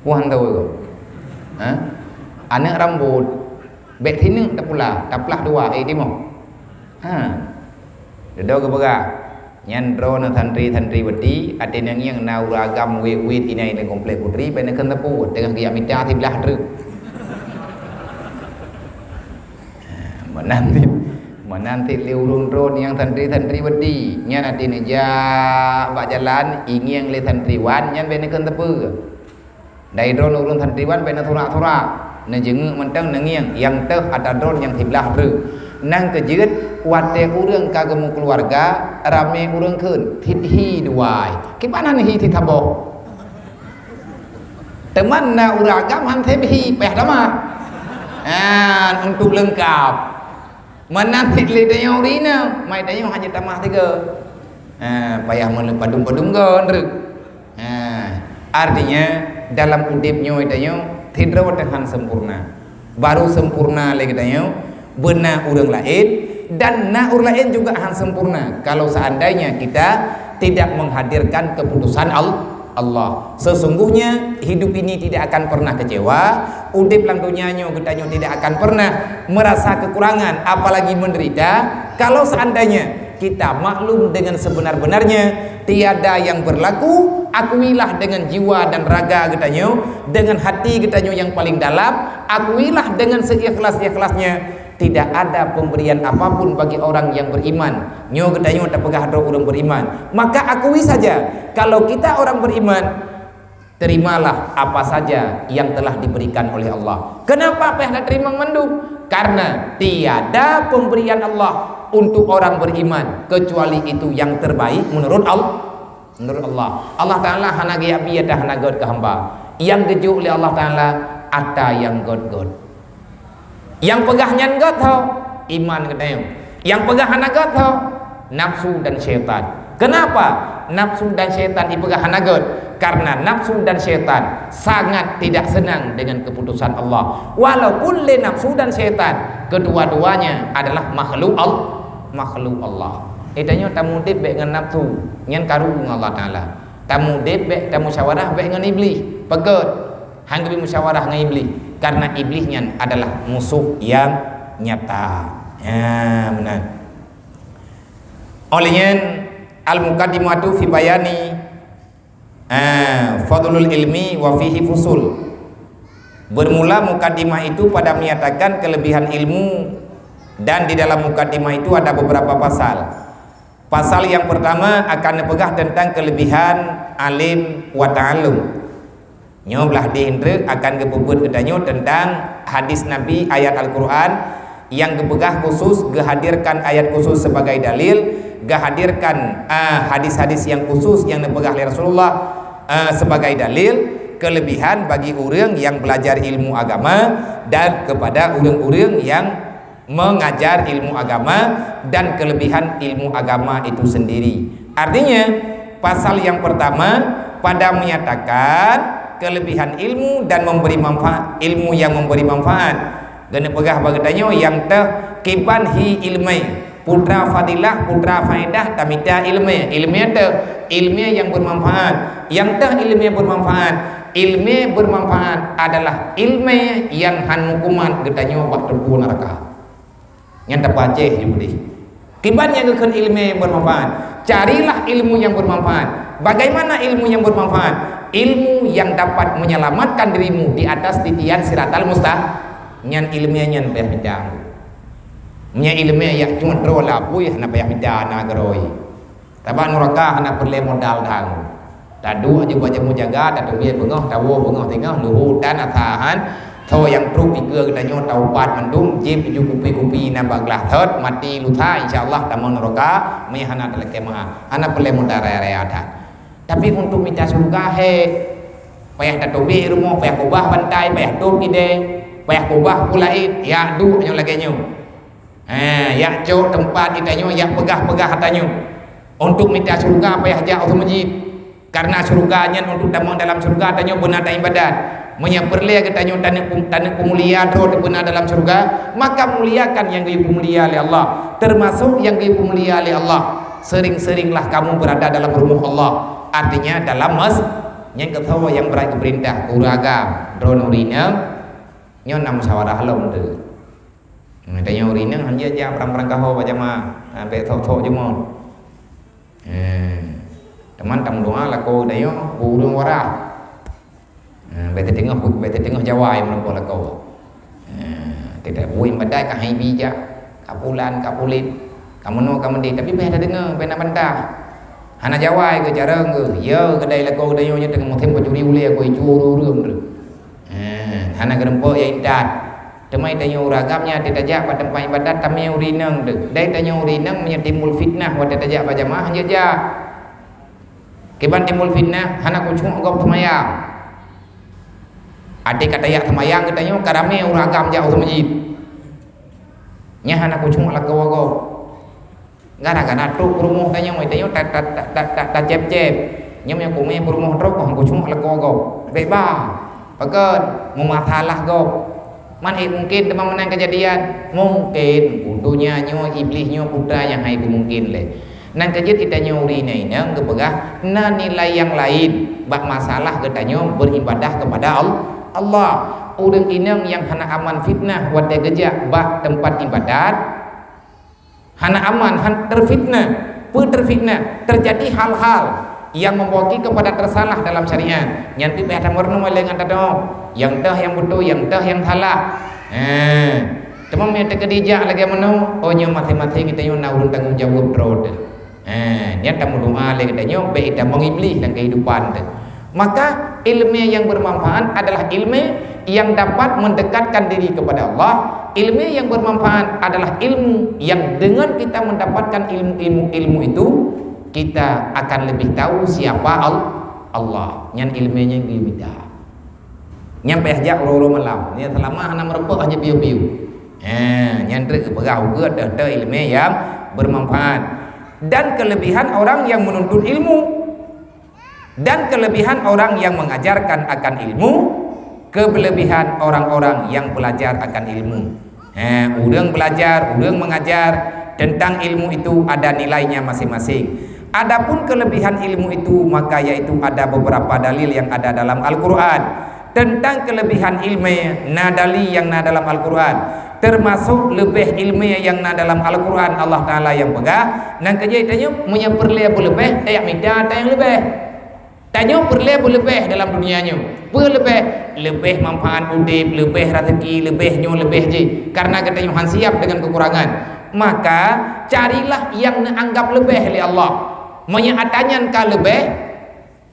Puang tahu ko. Anak rambut bet hinung tapula, taplah dua di mo. Dedo ke baga nyan drone tantri wedi ade nang yang na uragam wit inai le komplek putri ben kan tapu dengan kia mita tiblah dru menanti liurun drone yang tantri wedi nyan ade neja bak jalan ingin le tantriwan nyan ben kan tapu dai drone urun tantriwan ben thura ne jeng mentang nengiang yang teh ada drone yang tiblah dru nang kejeut wate urang kagemu keluarga rame urang keun hi duai gimana nih hi thabo teman na uragam han the hi peh dama untuk lengkap menanti lidayong rina mai dayong hanya tamah tiga payah padung-padung gon rek artinya dalam udipnya idayong tidra watahan sempurna baru sempurna lagi dayong benar urang lain dan naur lain juga akan sempurna kalau seandainya kita tidak menghadirkan keputusan Allah. Sesungguhnya hidup ini tidak akan pernah kecewa, udip lang dunianya getanyo tidak akan pernah merasa kekurangan apalagi menderita kalau seandainya kita maklum dengan sebenar-benarnya tiada yang berlaku, akuilah dengan jiwa dan raga getanyo, dengan hati getanyo yang paling dalam, akuilah dengan seikhlas-ikhlasnya. Tidak ada pemberian apapun bagi orang yang beriman. Nyo gedanyo tak pegah orang beriman. Maka akui saja kalau kita orang beriman, terimalah apa saja yang telah diberikan oleh Allah. Kenapa peh terima mendung? Karena tiada pemberian Allah untuk orang beriman kecuali itu yang terbaik menurut Allah. Menurut Allah. Allah Taala hana ge abi dah hana god ke hamba. Yang gejuk oleh Allah Taala ada yang god-god. Yang pegahnya enggak tahu iman katanya. Yang pegahan enggak tahu nafsu dan syaitan. Kenapa nafsu dan syaitan dipegahan enggak? Karena nafsu dan syaitan sangat tidak senang dengan keputusan Allah. Walaupun le nafsu dan syaitan kedua-duanya adalah makhluk Allah. Itanya tamu dip baik dengan nafsu, nyan karung Allah Taala. Tamu dip baik tamu musyawarah baik dengan iblis. Pegot hanggi musyawarah dengan iblis. Karena iblisnya adalah musuh yang nyata. Ya, benar. Olehnya al-muqaddimatu fi bayani fadlul ilmi wa fihi fusul. Bermula mukaddimah itu pada menyatakan kelebihan ilmu dan di dalam mukaddimah itu ada beberapa pasal. Pasal yang pertama akan dipegah tentang kelebihan alim wa ta'allum. Nyo belah dihindra akan kebubut kedanyo tentang hadis Nabi ayat Al-Quran yang kepegah khusus kehadirkan ayat khusus sebagai dalil, kehadirkan hadis-hadis yang khusus yang dipegah oleh Rasulullah sebagai dalil kelebihan bagi orang yang belajar ilmu agama dan kepada orang-orang yang mengajar ilmu agama dan kelebihan ilmu agama itu sendiri. Artinya pasal yang pertama pada menyatakan kelebihan ilmu dan memberi manfaat, ilmu yang memberi manfaat. Dan pegah bagatanya yang teh kiban hi ilmai putra fadilah, putra faedah, tamita ilmu. Ilmu itu ilmu yang bermanfaat. Yang dah ilmu yang bermanfaat. Ilmu bermanfaat adalah ilmu yang han hukuman getanyo waktu pun neraka. Yang terbaca juga deh. Kibannya kekan ilmu yang bermanfaat. Carilah ilmu yang bermanfaat. Bagaimana ilmu yang bermanfaat? Ilmu yang dapat menyelamatkan dirimu di atas titian siratal mustaqim. Nyan ilmiah nyan payah bidang. Nya ilmiah yang cuma drola puih na payah bidang na geroi. Tabak neraka na perle modal dang. Tadu aja baca mujaga, tadu biar bengah, tawo bengah tengah, luhur dan atahan. Tho yang truk ikut kita nyo taubat mendung, jib ju kupi-kupi nambah gelah thot, mati luta insyaallah tamang neraka, mehana dalam kemah. Ana perle modal raya ada. Tapi untuk minta surga payah tatobi rumah, payah kubah bantai, payah tup ide, payah kubah pulain, ya du nyo lagi nyo. Ya cok tempat kita nyo, ya pegah-pegah katanya. Untuk minta surga payah jauh ke masjid. Karena surganya untuk damang dalam surga tanya benar dan ibadat. Menyaperlia katanya tanah pemulia roh benar dalam surga, maka muliakan yang dimulia oleh Allah, termasuk yang dimulia oleh Allah. Sering-seringlah kamu berada dalam rumah Allah. Artinya dalam yang ketawa yang berat perintah kuraga dronurina nyo nam sawarah halom tu. Tanya urina hanya aja perang-perang kau baca mah sampai thok jemon. Teman tam doa lah kau dayo burung warah. Bete tengah Jawa yang melampau lah kau. Tidak buim badai kah hai bijak, kapulan kapulit, kamu no kamu di tapi bete dengar bena bantah. Hana Jawa ke cara ke, ya kedai lah kau dayo nya tengah mutim pacuri ule aku curu rum tu. Hana gerempo ya idat. Temai dayo ragamnya tidak jak pada tempat ibadat tamai urinang tu. Dai dayo urinang menyetimbul fitnah wa tidak jak berjamaah hanya jak. Kiban timbul fitnah hana kucung gop temayang. Adik kata ya temayang katanya karame uragam jauh masjid. Nya hana kucung ala gawa. Gara-gara truk rumah tanya mai tanya tak cep-cep. Nya me kume rumah truk ko kucung ala gawa. Beba. Pakat memasalah go. Man mungkin teman menang kejadian mungkin kudunya nyo iblisnya putranya hai mungkin le. Nan kejut kita nyuri nang kepegah na nilai yang lain bak masalah katanya beribadah kepada Allah. Urang inang yang hana aman fitnah wate gejak bak tempat ibadat hana aman han terfitnah terjadi hal-hal yang membawa kepada tersalah dalam syariat. Nyanti peh tamorno melengan tado yang dah yang betul yang dah yang salah. Teman me tekadija lagi mano onyo mati-mati kita yo na urun tanggung jawab road. Dia tamu doa lagi katanya baik dan mengiblis dalam kehidupan tu. Maka ilmu yang bermanfaat adalah ilmu yang dapat mendekatkan diri kepada Allah. Ilmu yang bermanfaat adalah ilmu yang dengan kita mendapatkan ilmu itu kita akan lebih tahu siapa Allah. Yang ilmunya kita. Nyampe aja uro malam. Ni selama hana merepek aja piu-piu. Yang terpegah juga ada ilmu yang bermanfaat. Dan kelebihan orang yang menuntut ilmu dan kelebihan orang yang mengajarkan akan ilmu, kelebihan orang-orang yang belajar akan ilmu. Udang belajar, udang mengajar tentang ilmu itu ada nilainya masing-masing. Adapun kelebihan ilmu itu maka yaitu ada beberapa dalil yang ada dalam Al-Quran tentang kelebihan ilmu nadali yang ada dalam Al-Quran. Termasuk lebih ilmiah yang na dalam Al-Quran Allah Ta'ala yang pegah dan kejadiannya punya perleh lebih tak minta tak yang lebih tanya perleh lebih dalam dunianya lebih manfaat udip lebih rezeki lebih je karena katanya han siap dengan kekurangan maka carilah yang anggap lebih oleh Allah menyatanyan ka lebih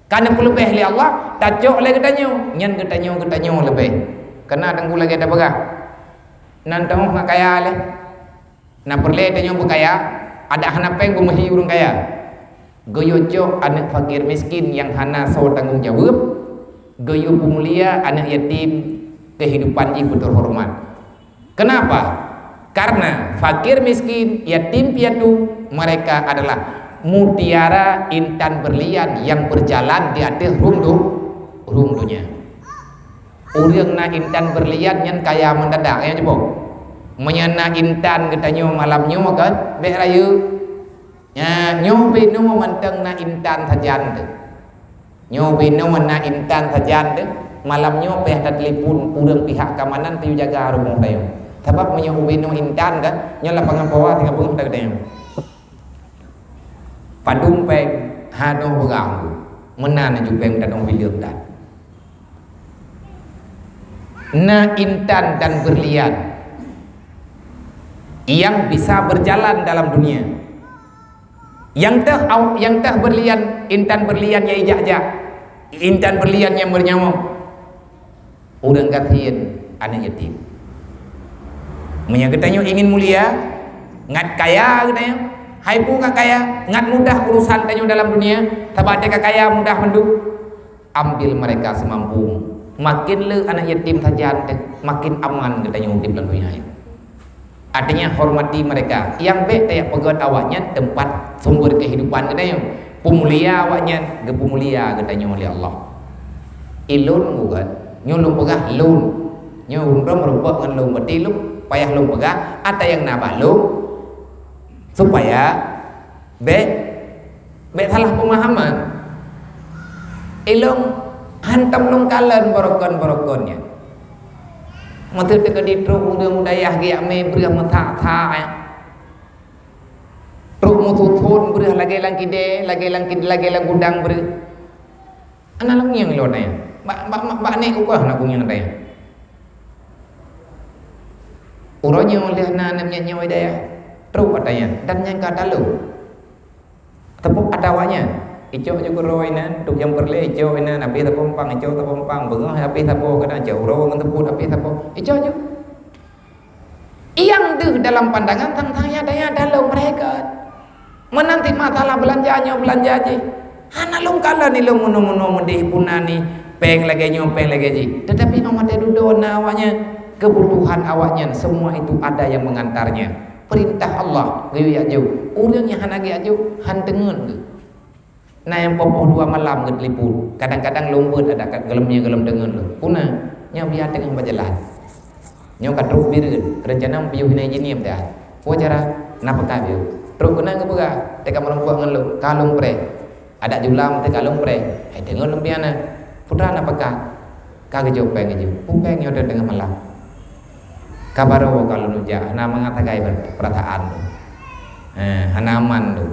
karena lebih oleh Allah tak cok lagi katanya nyan katanya lebih kena tangguh lagi ada pegah nantang nak kaya le, nak perle tanya berkaya, ada anak peng gumahi urang kaya, goyojo anak fakir miskin yang hana so tanggung jawab, goyo pemulia anak yatim kehidupan ibu terhormat. Kenapa? Karena fakir miskin yatim piatu mereka adalah mutiara intan berlian yang berjalan di atas rumdunya. Urang na intan berlian yang kaya mendadak ya coba. menyana intan katanya malamnya kan be rayu ya nyo bino manteng na intan sajan tu nyo bino na intan sajan tu malamnya pe ada telepon urang pihak keamanan tu jaga rumah tayo sebab menyo bino intan kan nyo lapangan bawah 3 bulan tak tayo padung pe hado berang menan ju peng dan bilion dan na intan dan berlian yang bisa berjalan dalam dunia, yang teh berlian, intan berlian yang ijak-jak, intan berlian yang bernyawa, urang katian anak yatim. Katanya ingin mulia, ngat kaya katanya, hai buka kaya, ngat mudah urusan katanya dalam dunia, tabak deka kaya mudah menduk, ambil mereka semampu. Makin le anak yatim saja, makin aman katanya hidup dalam dunia. Artinya hormati mereka yang baik tayak pegat awaknya tempat sumber kehidupan katanya pemulia awaknya ke pemulia katanya oleh Allah ilun bukan nyolong pegah lun nyolong merupakan dengan lun berarti lu payah lun pegah ada yang nabah lu supaya baik salah pemahaman ilung hantam lung kalan borokon-borokonnya maksud ke di truk udah mudayah giak me berah mata ya truk mututun berah lagi lang kide lagi lang gudang berah ana lang yang lo na ya ba ne ukah na kung yang daya uronya oleh na namnya nyawa daya truk katanya dan yang kata lo tepuk adawanya ijo juga roinan tuk yang perle ijo ina api tapompang ijo tapompang bengah api tapo kana jauh ro ngan teput api tapo ijo yang deh dalam pandangan tentang daya dalam mereka menanti masalah belanjanya belanja aja hana lung kala ni lung mono mendih punani peng lagi ji tetapi amade dudona awaknya kebutuhan awaknya semua itu ada yang mengantarnya perintah Allah gayu aju urangnya hana ge aju han tengen nah yang popoh 2 malam ke telipun kadang-kadang lombot ada gelemnya gelem dengan lo puna nya biar tengah berjalan nya kadruk bireun rencana piuh hina jinim dah po cara napa ka biu truk kena ke bega teka melompat ngan lo kalung pre ada julam te kalung pre hai dengan lempiana putra napa ka ke jauh peng ju pupeng nya dengan malam kabaro kalau nuja na mengatakai perasaan tu hanaman tu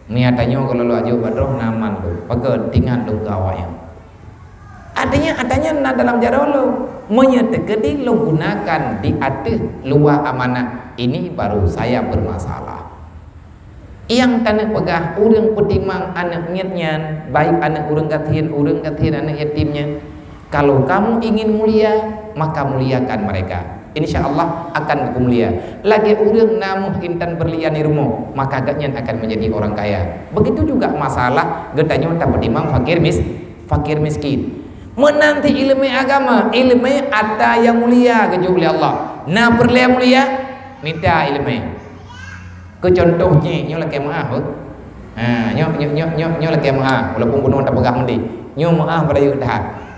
niatannya kalau lu aja badroh naman tu pakai tinggal lu gawai adanya na dalam jarah lu menyetekedi lu gunakan di atas luar amanah ini baru saya bermasalah yang tanah pegah urang petimang anak nyetnya baik anak urang katian anak yatimnya kalau kamu ingin mulia maka muliakan mereka insyaallah akan mulia lagi urang namuh intan berlian di rumah maka agaknya akan menjadi orang kaya begitu juga masalah getanya tak petimang fakir miskin menanti ilmu agama ilmu ada yang mulia kecuali Allah nah berlian mulia minta ilmu ke contohnya nyo laki maaf nyo laki maaf walaupun gunung tak pegang mandi nyo maaf pada yuk dah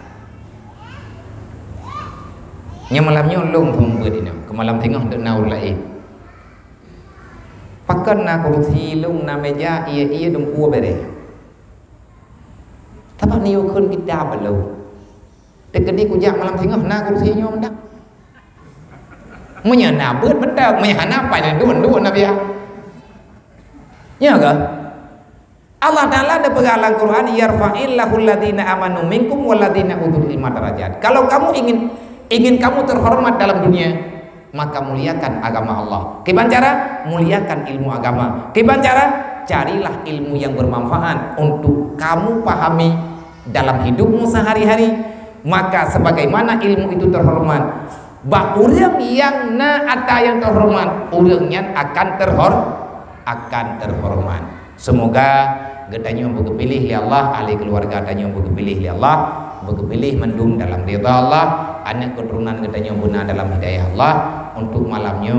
nya malamnya long pembuat ini ke malam tengah dak naur lain pakan na kursi long na meja ia dempu bere tapi ni ukun kita balu dekedi kujak malam tengah na kursinya mendak menyana beut mendak menyana apa ni dua nabi ya ke Allah Ta'ala ada pegalang Quran yarfa'illahu alladhina amanu minkum walladhina utul ilma darajat kalau kamu ingin kamu terhormat dalam dunia maka muliakan agama Allah kiban cara muliakan ilmu agama kiban cara carilah ilmu yang bermanfaat untuk kamu pahami dalam hidupmu sehari-hari maka sebagaimana ilmu itu terhormat bah urang yang na ata yang terhormat urangnya akan terhormat semoga gedanya berkepilih li Allah ahli keluarga gedanya berkepilih li Allah berkepilih mendum dalam ridha Allah anak keturunan gedanya guna dalam hidayah Allah untuk malamnya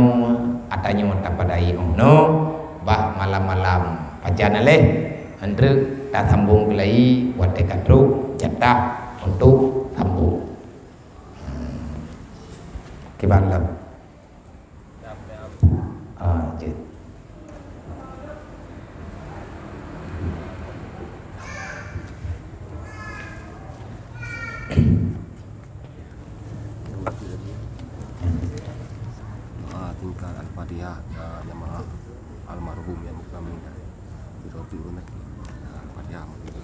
atanya tapadai ono bah malam-malam pajan leh andre ta sambung gelai wate kadru jatah untuk sambung kibalam Je. Tingkah al-Fatihah jamaah almarhum yang kami dirobi unak al-Fatihah gitu.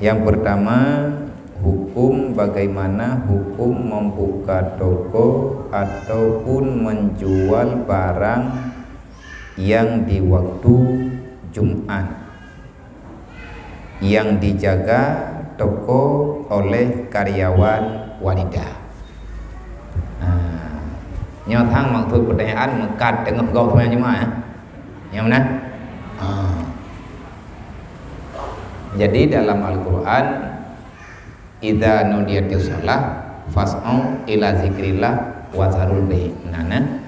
Yang pertama, hukum bagaimana hukum membuka toko ataupun menjual barang yang di waktu Jumat yang dijaga toko oleh karyawan wanita. Nyatang maksud pertanyaan mekat tengah gau sembahyang Jumat ya. Yang mana? Jadi dalam Al-Quran, idza nudiyatis shalah fas'au ila zikrillah wa zarul bai'. Nana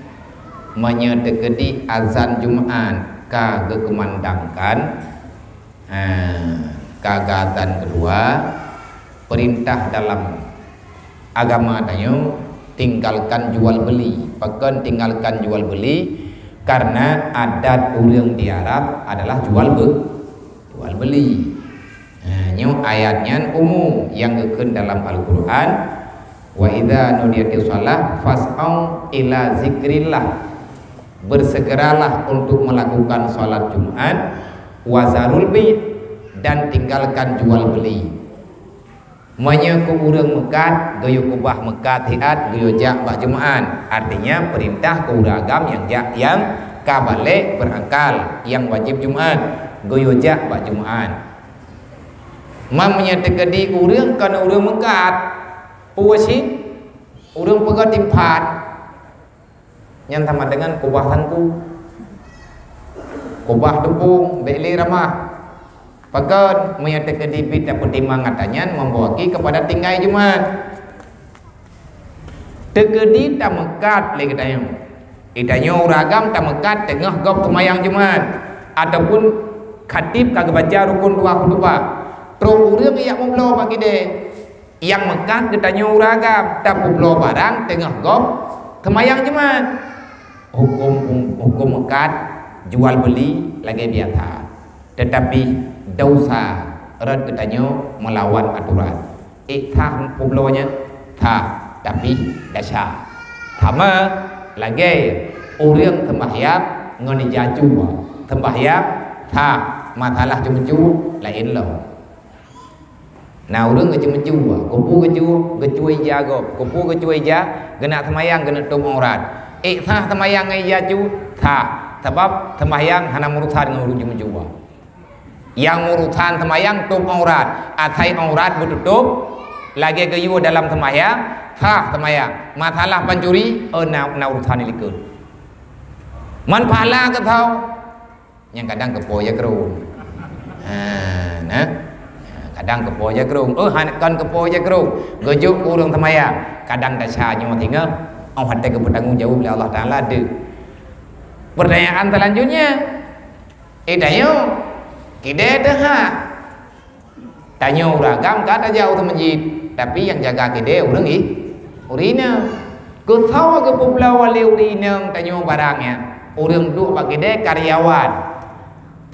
menyedekedi azan Jumat ka kekemandangkan kagatan kedua perintah dalam agama tanyo tinggalkan jual beli, bahkan tinggalkan jual beli karena adat orang di Arab adalah jual beli. Nyo ayatnya umum yang gekun dalam Al-Quran, wa idza nudiyatis shalah fas'au ila zikrillah, bersegeralah untuk melakukan sholat Jumat, wazarul bai', dan tinggalkan jual beli. Menyeku urang mekat gayo kubah mekat hiat gayo jak bah Jumat, artinya perintah keuragam yang kabale berakal yang wajib Jumat gayo jak bah Jumat. Mamanya tegadi urang kana urang mekat puasin urang pegat timpat yang sama dengan kubah tanku, kubah tepung beli ramah pakat menyatakan dibit dapat timang katanya membawaki kepada tinggai Jumat tegedi tak mekat lagi katanya itanya uragam tak mekat tengah gop semayang Jumat ataupun khatib kagak baca rukun dua khutbah terus urang yang membelo bagi dia yang mekat katanya uragam tak membelo barang tengah gop semayang Jumat. Hukum mekat jual beli lagi biasa, tetapi dosa red katanya melawan aturan. Thah publonya thah tapi dasar. Sama lagi orang sembahyang ngoni jaju sembahyang thah masalah cuma-cuma lain loh. Nah orang cuma-cuma kupu kecuai jago kupu kecuai ja kena sembahyang kena tum aurat. Thah sembahyang ai jaju thah sebab sembahyang hana murusan ngurus cuma-cuma. Yang urusan sembahyang tum aurat, atai aurat bertutup lagi gayu dalam sembahyang sah sembahyang. Masalah pencuri na urusan ini ikut. Man pahala ke tahu yang kadang kepoya kerung. Nah kadang kepoya kerung. Kan kepoya kerung. Gajuk urang sembahyang. Kadang dasar nyawa tinggal orang hati bertanggung jawab oleh Allah Taala ada. Pertanyaan selanjutnya, dayo kita dah tanya uragam kata jauh tu masjid, tapi yang jaga kita orang urina. Kau tahu ke pulau wali urina tanya barangnya, orang duk bagi dia karyawan.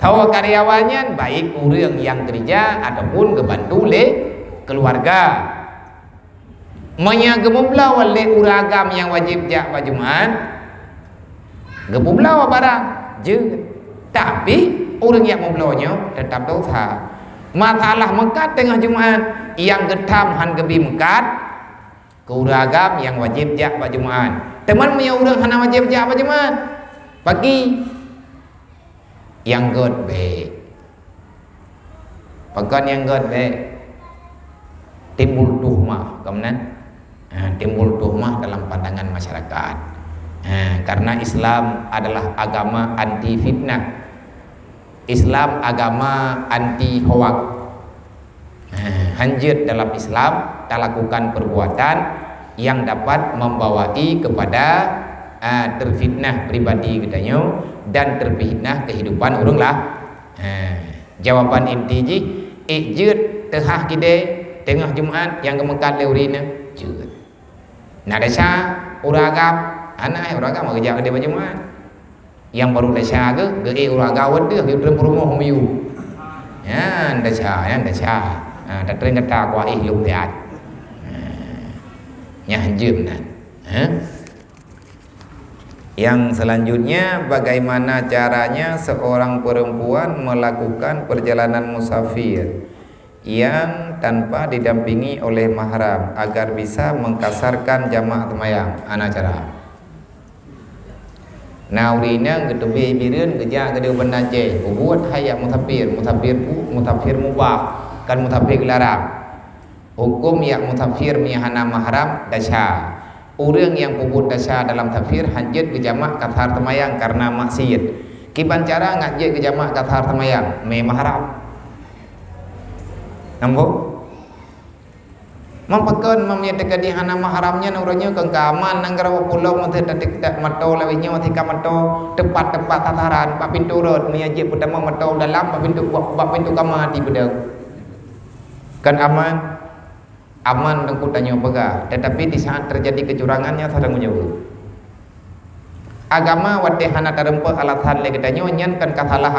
Tahu karyawannya baik orang yang kerja ataupun kebantu le keluarga. Menyagemublah wali uragam yang wajib jak Jumat, gemublah barang je, tapi orang yang membelanya tetap dosa. Masalah mekat tengah Jumat yang getam han gebi mekat keuragam yang wajib jak Jumat. Teman punya orang hana wajib jak Jumat bagi yang god be. Pakan yang god be timbul tuhmah kemudian timbul tuhmah dalam pandangan masyarakat. Karena Islam adalah agama anti fitnah. Islam agama anti hoak. Hanjir dalam Islam tak lakukan perbuatan yang dapat membawai kepada terfitnah pribadi katanya dan terfitnah kehidupan orang lah. Jawaban inti ji ijud tehah kide tengah Jumaat yang kemekat leurina jud. Nah dasya uragam anak uragam mau kerja dia Jumaat. Yang baru dasya ke uragam wadah di dalam rumah homiu. Ya dasya tak teringat tak kuah lum lihat. Nyahjum nah. Yang selanjutnya, bagaimana caranya seorang perempuan melakukan perjalanan musafir yang tanpa didampingi oleh mahram agar bisa mengkasarkan jamaah temayang? Ana cara. Naurina gedebe bireun geja gede benaje, buat hayat musafir mubah kan musafir larang. Hukum yang musafir mihana mahram dasya. Orang yang puput dasar dalam tafsir hanjit ke jamak kathar temayang karena maksiat. Kiban cara ngajit ke jamak kathar temayang memang haram. Nampak? Mampakan memnyatakan di hana mahramnya orangnya kengkaman nanggara pulau mesti tak mato lawinya mesti kamato tepat-tepat tataran pak pintu road menyajit pertama mato dalam pak pintu kamar di bedang. Kan aman tengku tanya pegah, tetapi di saat terjadi kecurangannya sedang menyebut agama wadehana terempa alasan lagi tanya nyan kan kasalah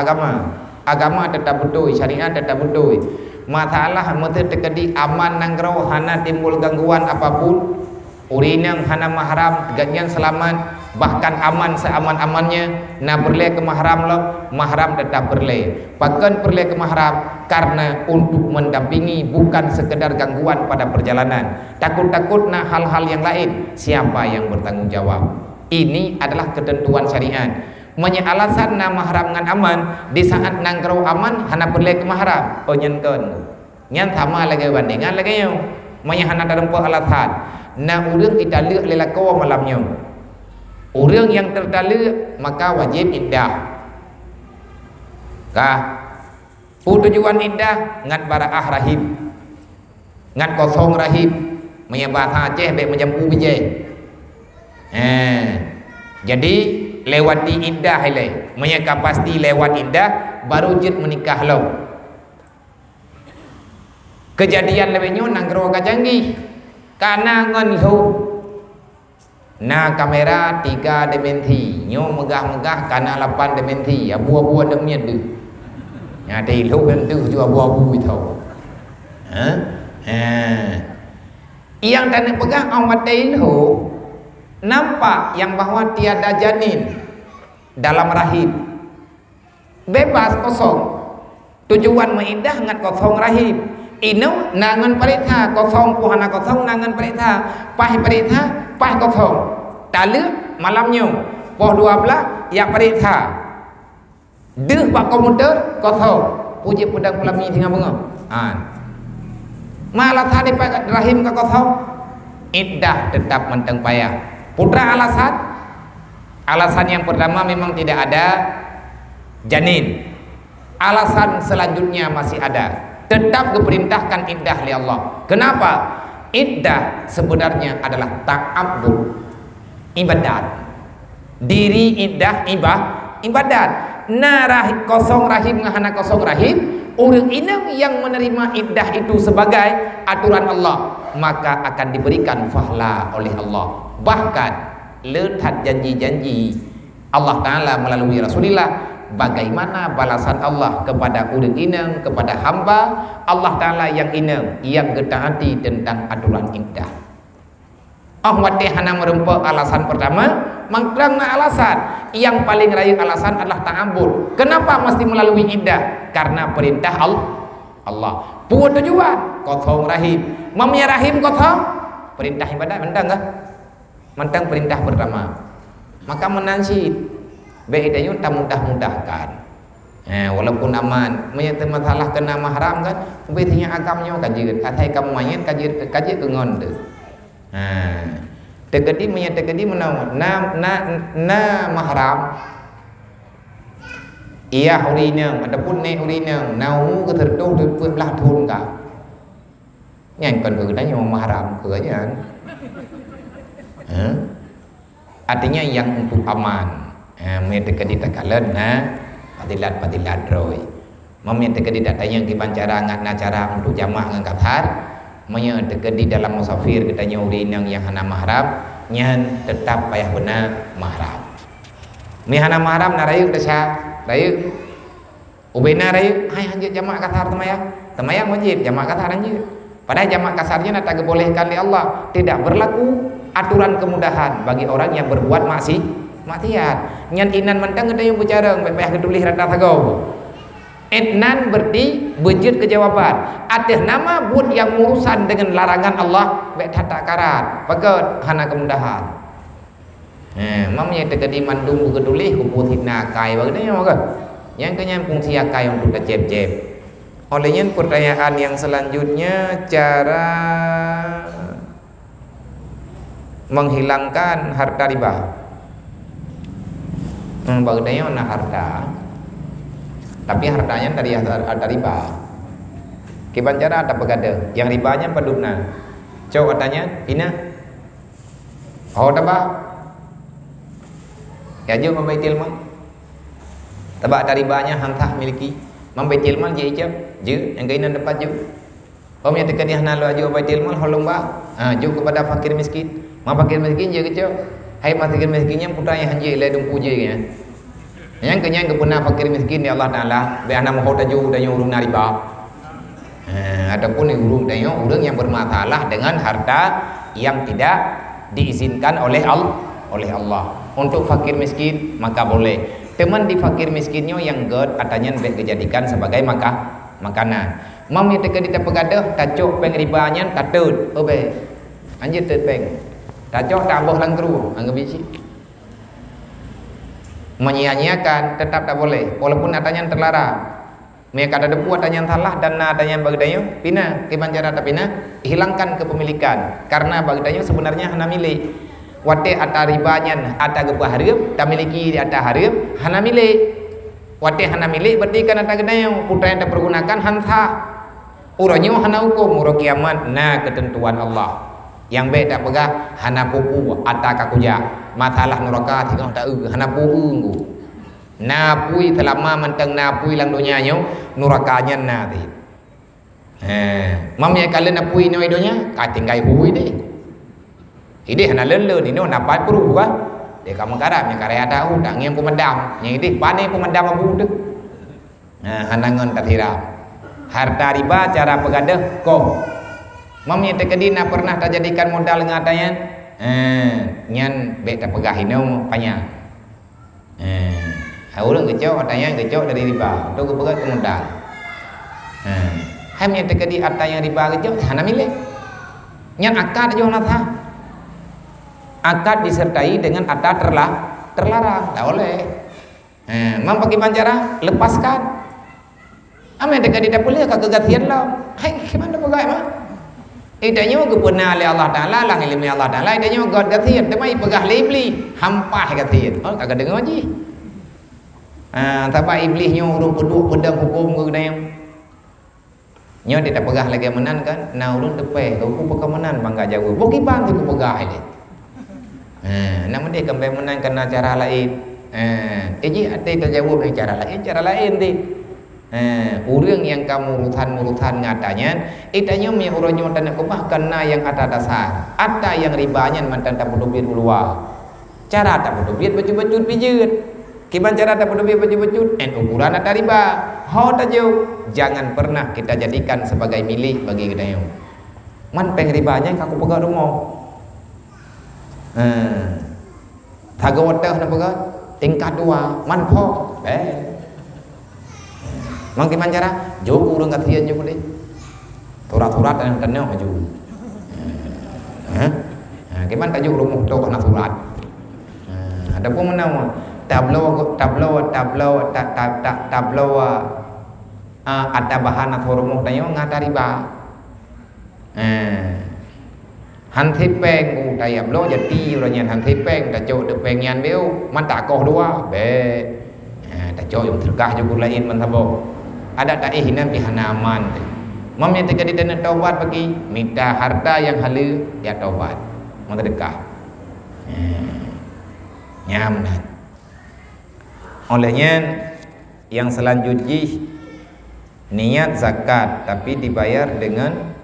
agama tetap betul, syariat tetap betul. Masalah mesti terjadi aman nangrau hana timbul gangguan apapun, urinang hana mahram ganyan selamat, bahkan aman seaman-amannya. Nah berle ke mahram lo, mahram tetap berle. Bahkan berle ke mahram karena untuk mendampingi, bukan sekedar gangguan pada perjalanan. Takut-takut nah hal-hal yang lain, siapa yang bertanggung jawab? Ini adalah ketentuan syariat. Alasan na mahram ngan aman di saat nangkrau aman hana berle ke mahram. Oh nyan sama lagi bandingan lagi yo. Hana dalam alasan. Nah urang idaluk lelako malamnya. Orang yang terdaluk maka wajib iddah. Kah? Tujuan iddah ngan baraah rahim, ngan kosong rahim, menyebah Aceh baik menjampu bijai. Jadi lewati iddah hele, menyeka pasti lewat iddah baru jid menikah lo. Kejadian lebihnya nanggro kacanggih, karena ngan lo. Nah kamera 3 dimensi, nyo megah-megah karena 8 dimensi, ya buah-buah demian tu. Ya di lu kan tu juga buah-buah itu. Yang tanda pegang awat itu nampak yang bahwa tiada janin dalam rahim, bebas kosong. Tujuan meidah ngat kosong rahim. Ino nangan perintah kosong puhana kosong nangan perintah pah kosong talu malamnya poh 12 ya perintah deh pak komuter kosong puji pedang pelami tinggal bunga malah tadi pak rahim ke kosong iddah tetap menteng payah putra alasan yang pertama memang tidak ada janin, alasan selanjutnya masih ada, tetap diperintahkan iddah oleh Allah. Kenapa? Iddah sebenarnya adalah ta'abbud, ibadat. Diri iddah ibadat. Nah kosong rahim ngahana kosong rahim, orang inang yang menerima iddah itu sebagai aturan Allah, maka akan diberikan fahla oleh Allah. Bahkan letak janji-janji Allah Ta'ala melalui Rasulullah. Bagaimana balasan Allah kepada orang inang, kepada hamba Allah Ta'ala yang inang, yang getaati tentang aturan iddah. Hana merempa alasan pertama, mangkrangna alasan yang paling raya alasan adalah ta'abbud. Kenapa mesti melalui iddah? Karena perintah Allah. Buat tujuan kosong rahim, mamnya rahim kosong, perintah ibadah mentang kah? Mentang perintah pertama, maka menansid bedanya tak mudah-mudahkan. Walaupun aman, menyangkut masalah kena mahram kan, bedanya agamnya kaji, atai kamu main kaji ke ngonde. Tegedi menyangkut menawan, na mahram. Iya urinang, adapun ne urinang, nau ke terdo terput lah thun ka. Yang kan bertanya mahram kerajaan. Artinya yang untuk aman. Mereka kedi takalan padilat roi. Mereka kedi datanya yang kibancara ngat cara untuk jamaah ngan kathar. Mereka kedi dalam musafir katanya urinang yang hana mahram, nyan tetap payah benar mahram. Hana mahram na rayu desa, rayu ubena rayu, hai hanjit jamaah kathar temayang wajib jamaah kathar hanjit. Padahal jamaah kasarnya tak dibolehkan oleh Allah, tidak berlaku aturan kemudahan bagi orang yang berbuat maksiat. Nyan inan mentang ada yang bicara payah ketulih rata thagau. Etnan berarti bejut kejawaban. Atas nama buat yang urusan dengan larangan Allah baik tak karat. Pakat hana kemudahan. Mamnya tegadi mandung ketulih kuput hina kai bagainya maka. Yang kenyambung sia kai untuk jeb-jeb. Olehnya pertanyaan yang selanjutnya cara menghilangkan harta riba. Bagainya mana harta? Tapi hartanya dari harta riba. Kiban cara ada pegada. Yang ribanya paduna. Coba katanya, ina. Oh tabak. Ya jo membaitil mal. Tabak ada ribanya hantah miliki. Membaitil mal je ijab. Je yang kainan dapat je. Om yang dekat dia nalu aja membaitil mal holong ba. Jo kepada fakir miskin. Ma fakir miskin je kecau. Hai fakir miskinnya putranya hanje le dumpu je kan. Yang kenyang kepuna fakir miskin ya Allah Ta'ala biana mohon taju dan urung riba. Adapun urung dan urung yang bermasalah dengan harta yang tidak diizinkan oleh Allah. Untuk fakir miskin maka boleh. Teman di fakir miskinnya yang god katanya baik dijadikan sebagai makanan. Mami teka di pegada tacok peng ribanya tatut. Obe. Anjir tut peng. Tacok tak boh langkru anggap biji. Menyia-nyiakan tetap tak boleh walaupun adanya terlarang. Mereka ada debu adanya salah dan adanya bagdanya pina kiban cara pina hilangkan kepemilikan karena bagdanya sebenarnya hana milik. Wate ata ribanya ata gebah hareup tak miliki ata hareup hana milik. Wate hana milik berarti kan ata gedanya putra yang dipergunakan hansa. Uranyo hana hukum uro kiamat nah ketentuan Allah. Yang baik tak pegah hana pupu ata kakuja. Masalah neraka tengok tak hana pupu napui selama mentang napui lang dunia nyo nurakanya nanti mamnya kalian napui no idonya katingkai hui deh ini hana lele ni no napat puru ba de kamu karamnya karya tahu dak ngem pemendam yang ini pane pemendam abu deh hana ngon tatira harta riba cara pegadah ko mamnya tekadina pernah terjadikan modal ngatanya nyan beta pegahinau panjang. Orang kecau katanya kecau dari riba. Tu ke pegat modal. Ham yang terkedi atanya riba kecau hana milik. Nyan akad jo natha. Akad disertai dengan akad terlarang. Tak boleh. Mam pakai pancara lepaskan. Am yang terkedi tak boleh kegatian lah. Hai gimana pegai mah? Idanya kepuna oleh Allah Ta'ala lang ilmu Allah Ta'ala idanya god gatian temai pegah libli hampah gatian oh kagak dengar aja tapi iblisnya urung pedang hukum ke gedayang nyo tidak pegah lagi menan kan nah urung tepe hukum pegah menan bangga jauh boki ban tu pegah ini namun dia kembali menan kena cara lain jadi ada terjawab dengan cara lain deh urang yang kamu murutan ngatanya itanya mi uronyo tanah kubah kena yang ada dasar ada yang ribanya mantan tak bodobit ulua cara tak bodobit baju-baju pijut kiban cara tak bodobit baju-baju ukuran ada riba ho tajo jangan pernah kita jadikan sebagai milik bagi kita yang man peng ribanya aku pegang rumah thagawatah na pegang tingkat 2 man po mang kiman cara jauh urang katian je boleh turat-turat dan tenang maju kiman tak jauh rumah tu nak turat ada pun mana tablo ada bahan atau rumah tayo ngata riba hanthi peng tayam lo jadi urang hanthi peng tak jauh de peng yan beu man tak koh dua be tak jauh yang terkah juga lain man tabo ada tak hinan pihanaman mamnya ketika dia nak taubat bagi minta harta yang halal dia taubat mau sedekah nyamnan Olehnya yang selanjutnya niat zakat tapi dibayar dengan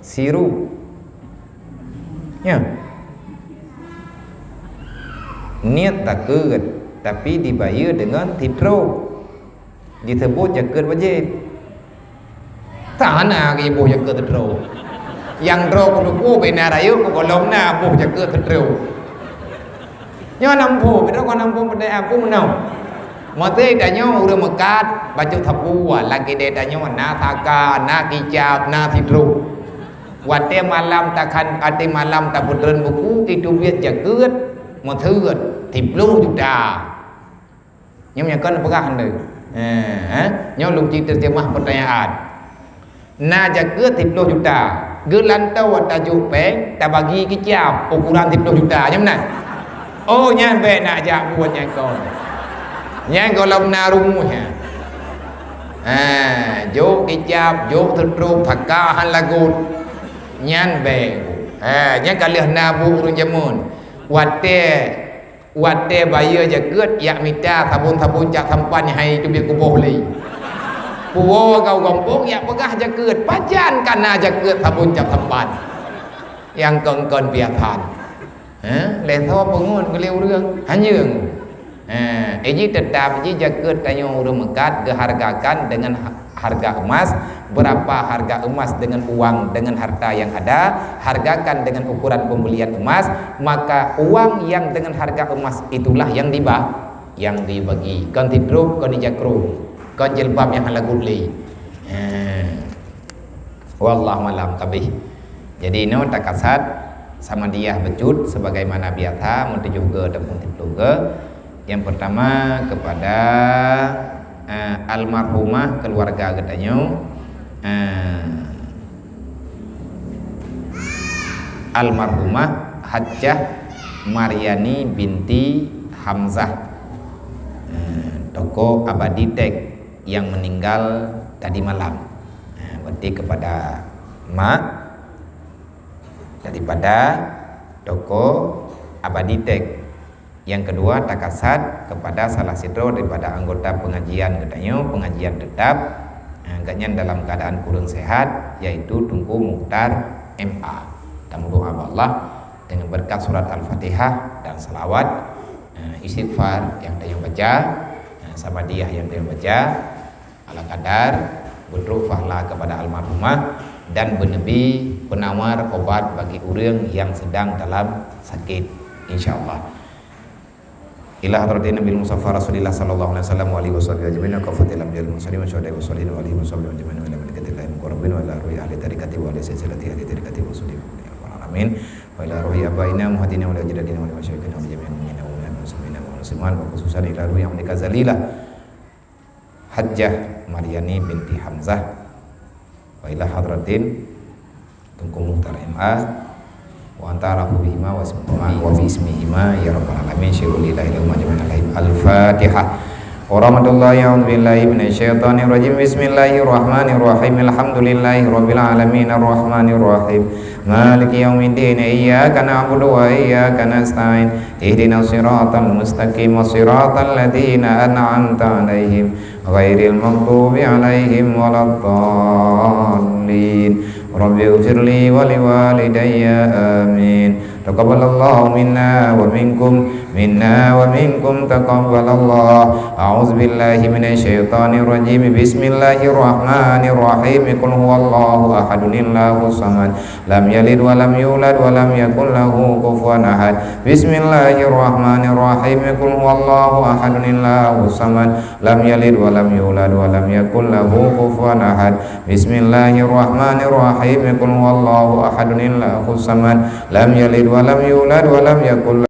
siru. Ya. Niat zakat tapi dibayar dengan titro. Disebut zakat wajib. Tak ana ke ibu zakat titro. Yang tro ko benar ayo ko kolom na bu zakat titro. Nyo nampu, biro ko nampu pada aku menau. Mate danyo ura mekat baca thapu lagi de danyo na thaka na kicap na titro. Wate malam takkan ate malam tak putren buku itu biat jagat mothut 10 juta. Nyom yakon pegah ande. Nyom lung cita terjemah pertanyaan. Na jagat 10 juta. Gelan tahu tajuk peng tak bagi kicap ukuran 10 juta nyom nah. Oh nyan be nak jak buat nyakon. Nhang gọi lòng na rung ha vô kicap vô tru thaka halagut nyan be nyan kalih nabu rung jamun wate bayar jagat yak mita sabun cak sampan hai cubit kubuh li puwo kau gompong yak pegah jagat pajan kana jagat sabun cak sampan yang kon biatan le tho pengun keliu rương hanyung ini tetap jagat tanyo rumekat dihargakan dengan harga emas. Berapa harga emas dengan uang dengan harta yang ada, hargakan dengan ukuran pembelian emas, maka uang yang dengan harga emas itulah yang dibagi. Kon tidruk, kon dijakru, kon jilbab yang ala gudli. Wallahu alam kabih. Jadi no takasat sama dia becut sebagaimana biasa menuju ke tepung tipluga. Yang pertama kepada almarhumah keluarga katanya almarhumah Hajjah Maryani binti Hamzah toko abadi tek yang meninggal tadi malam. Berarti kepada mak daripada toko abadi tek. Yang kedua takasat kepada salah satu daripada anggota pengajian katanya pengajian tetap agaknya dalam keadaan kurang sehat yaitu Tunku Mukhtar MA. Kita berdoa Allah dengan berkat surat Al-Fatihah dan salawat istighfar yang dia baca sama dia yang dia baca ala kadar berdoalah kepada almarhumah dan benebi penawar obat bagi orang yang sedang dalam sakit insyaallah. Ila hadratin Nabi Mustafa Rasulillah sallallahu alaihi wasallam wa alihi wasallam ajmain ka fatilam bil muslimin wa syuhada wa salihin wa alihi wasallam ajmain wa ila malaikatillahi muqarrabin wa ila ruhi ahli tariqati wa ila silsilati ahli tariqati wa sallim alamin wa ila ruhi abaina muhadina wa ila jadadina wa ila masyayikhina wa jami'il mu'minina wa muslimina wa muslimat wa khususan ila ruhi yang nikazalilah Hajjah Maryani binti Hamzah wa ila hadratin Tunku Mukhtar MA wa antara bihima wa bismihima ya rabbal alamin syukulillahi lahum ajmain. Al-Fatihah. Warahmatullahi billahi minasyaitonir rajim. Bismillahirrahmanirrahim. Alhamdulillahi rabbil alamin arrahmanir rahim maliki yaumiddin iyyaka na'budu wa iyyaka nasta'in ihdinas siratal mustaqim siratal ladzina an'amta 'alaihim ghairil maghdubi 'alaihim waladdallin. Rabbi ighfirli wa liwalidayya amin. Taqabbalallahu minna wa minkum taqabbalallah. A'udzu billahi minasyaitonir rajim. Bismillahirrahmanirrahim. Qul huwallahu ahadun Allahus samad lam yalid wa lam yulad wa lam yakul lahu kufuwan ahad. Bismillahirrahmanirrahim. Qul huwallahu ahadun Allahus samad lam yalid wa lam yulad wa lam yakul lahu kufuwan ahad. Bismillahirrahmanirrahim. Qul huwallahu ahadun Allahus samad lam yalid wa lam yulad wa lam yakul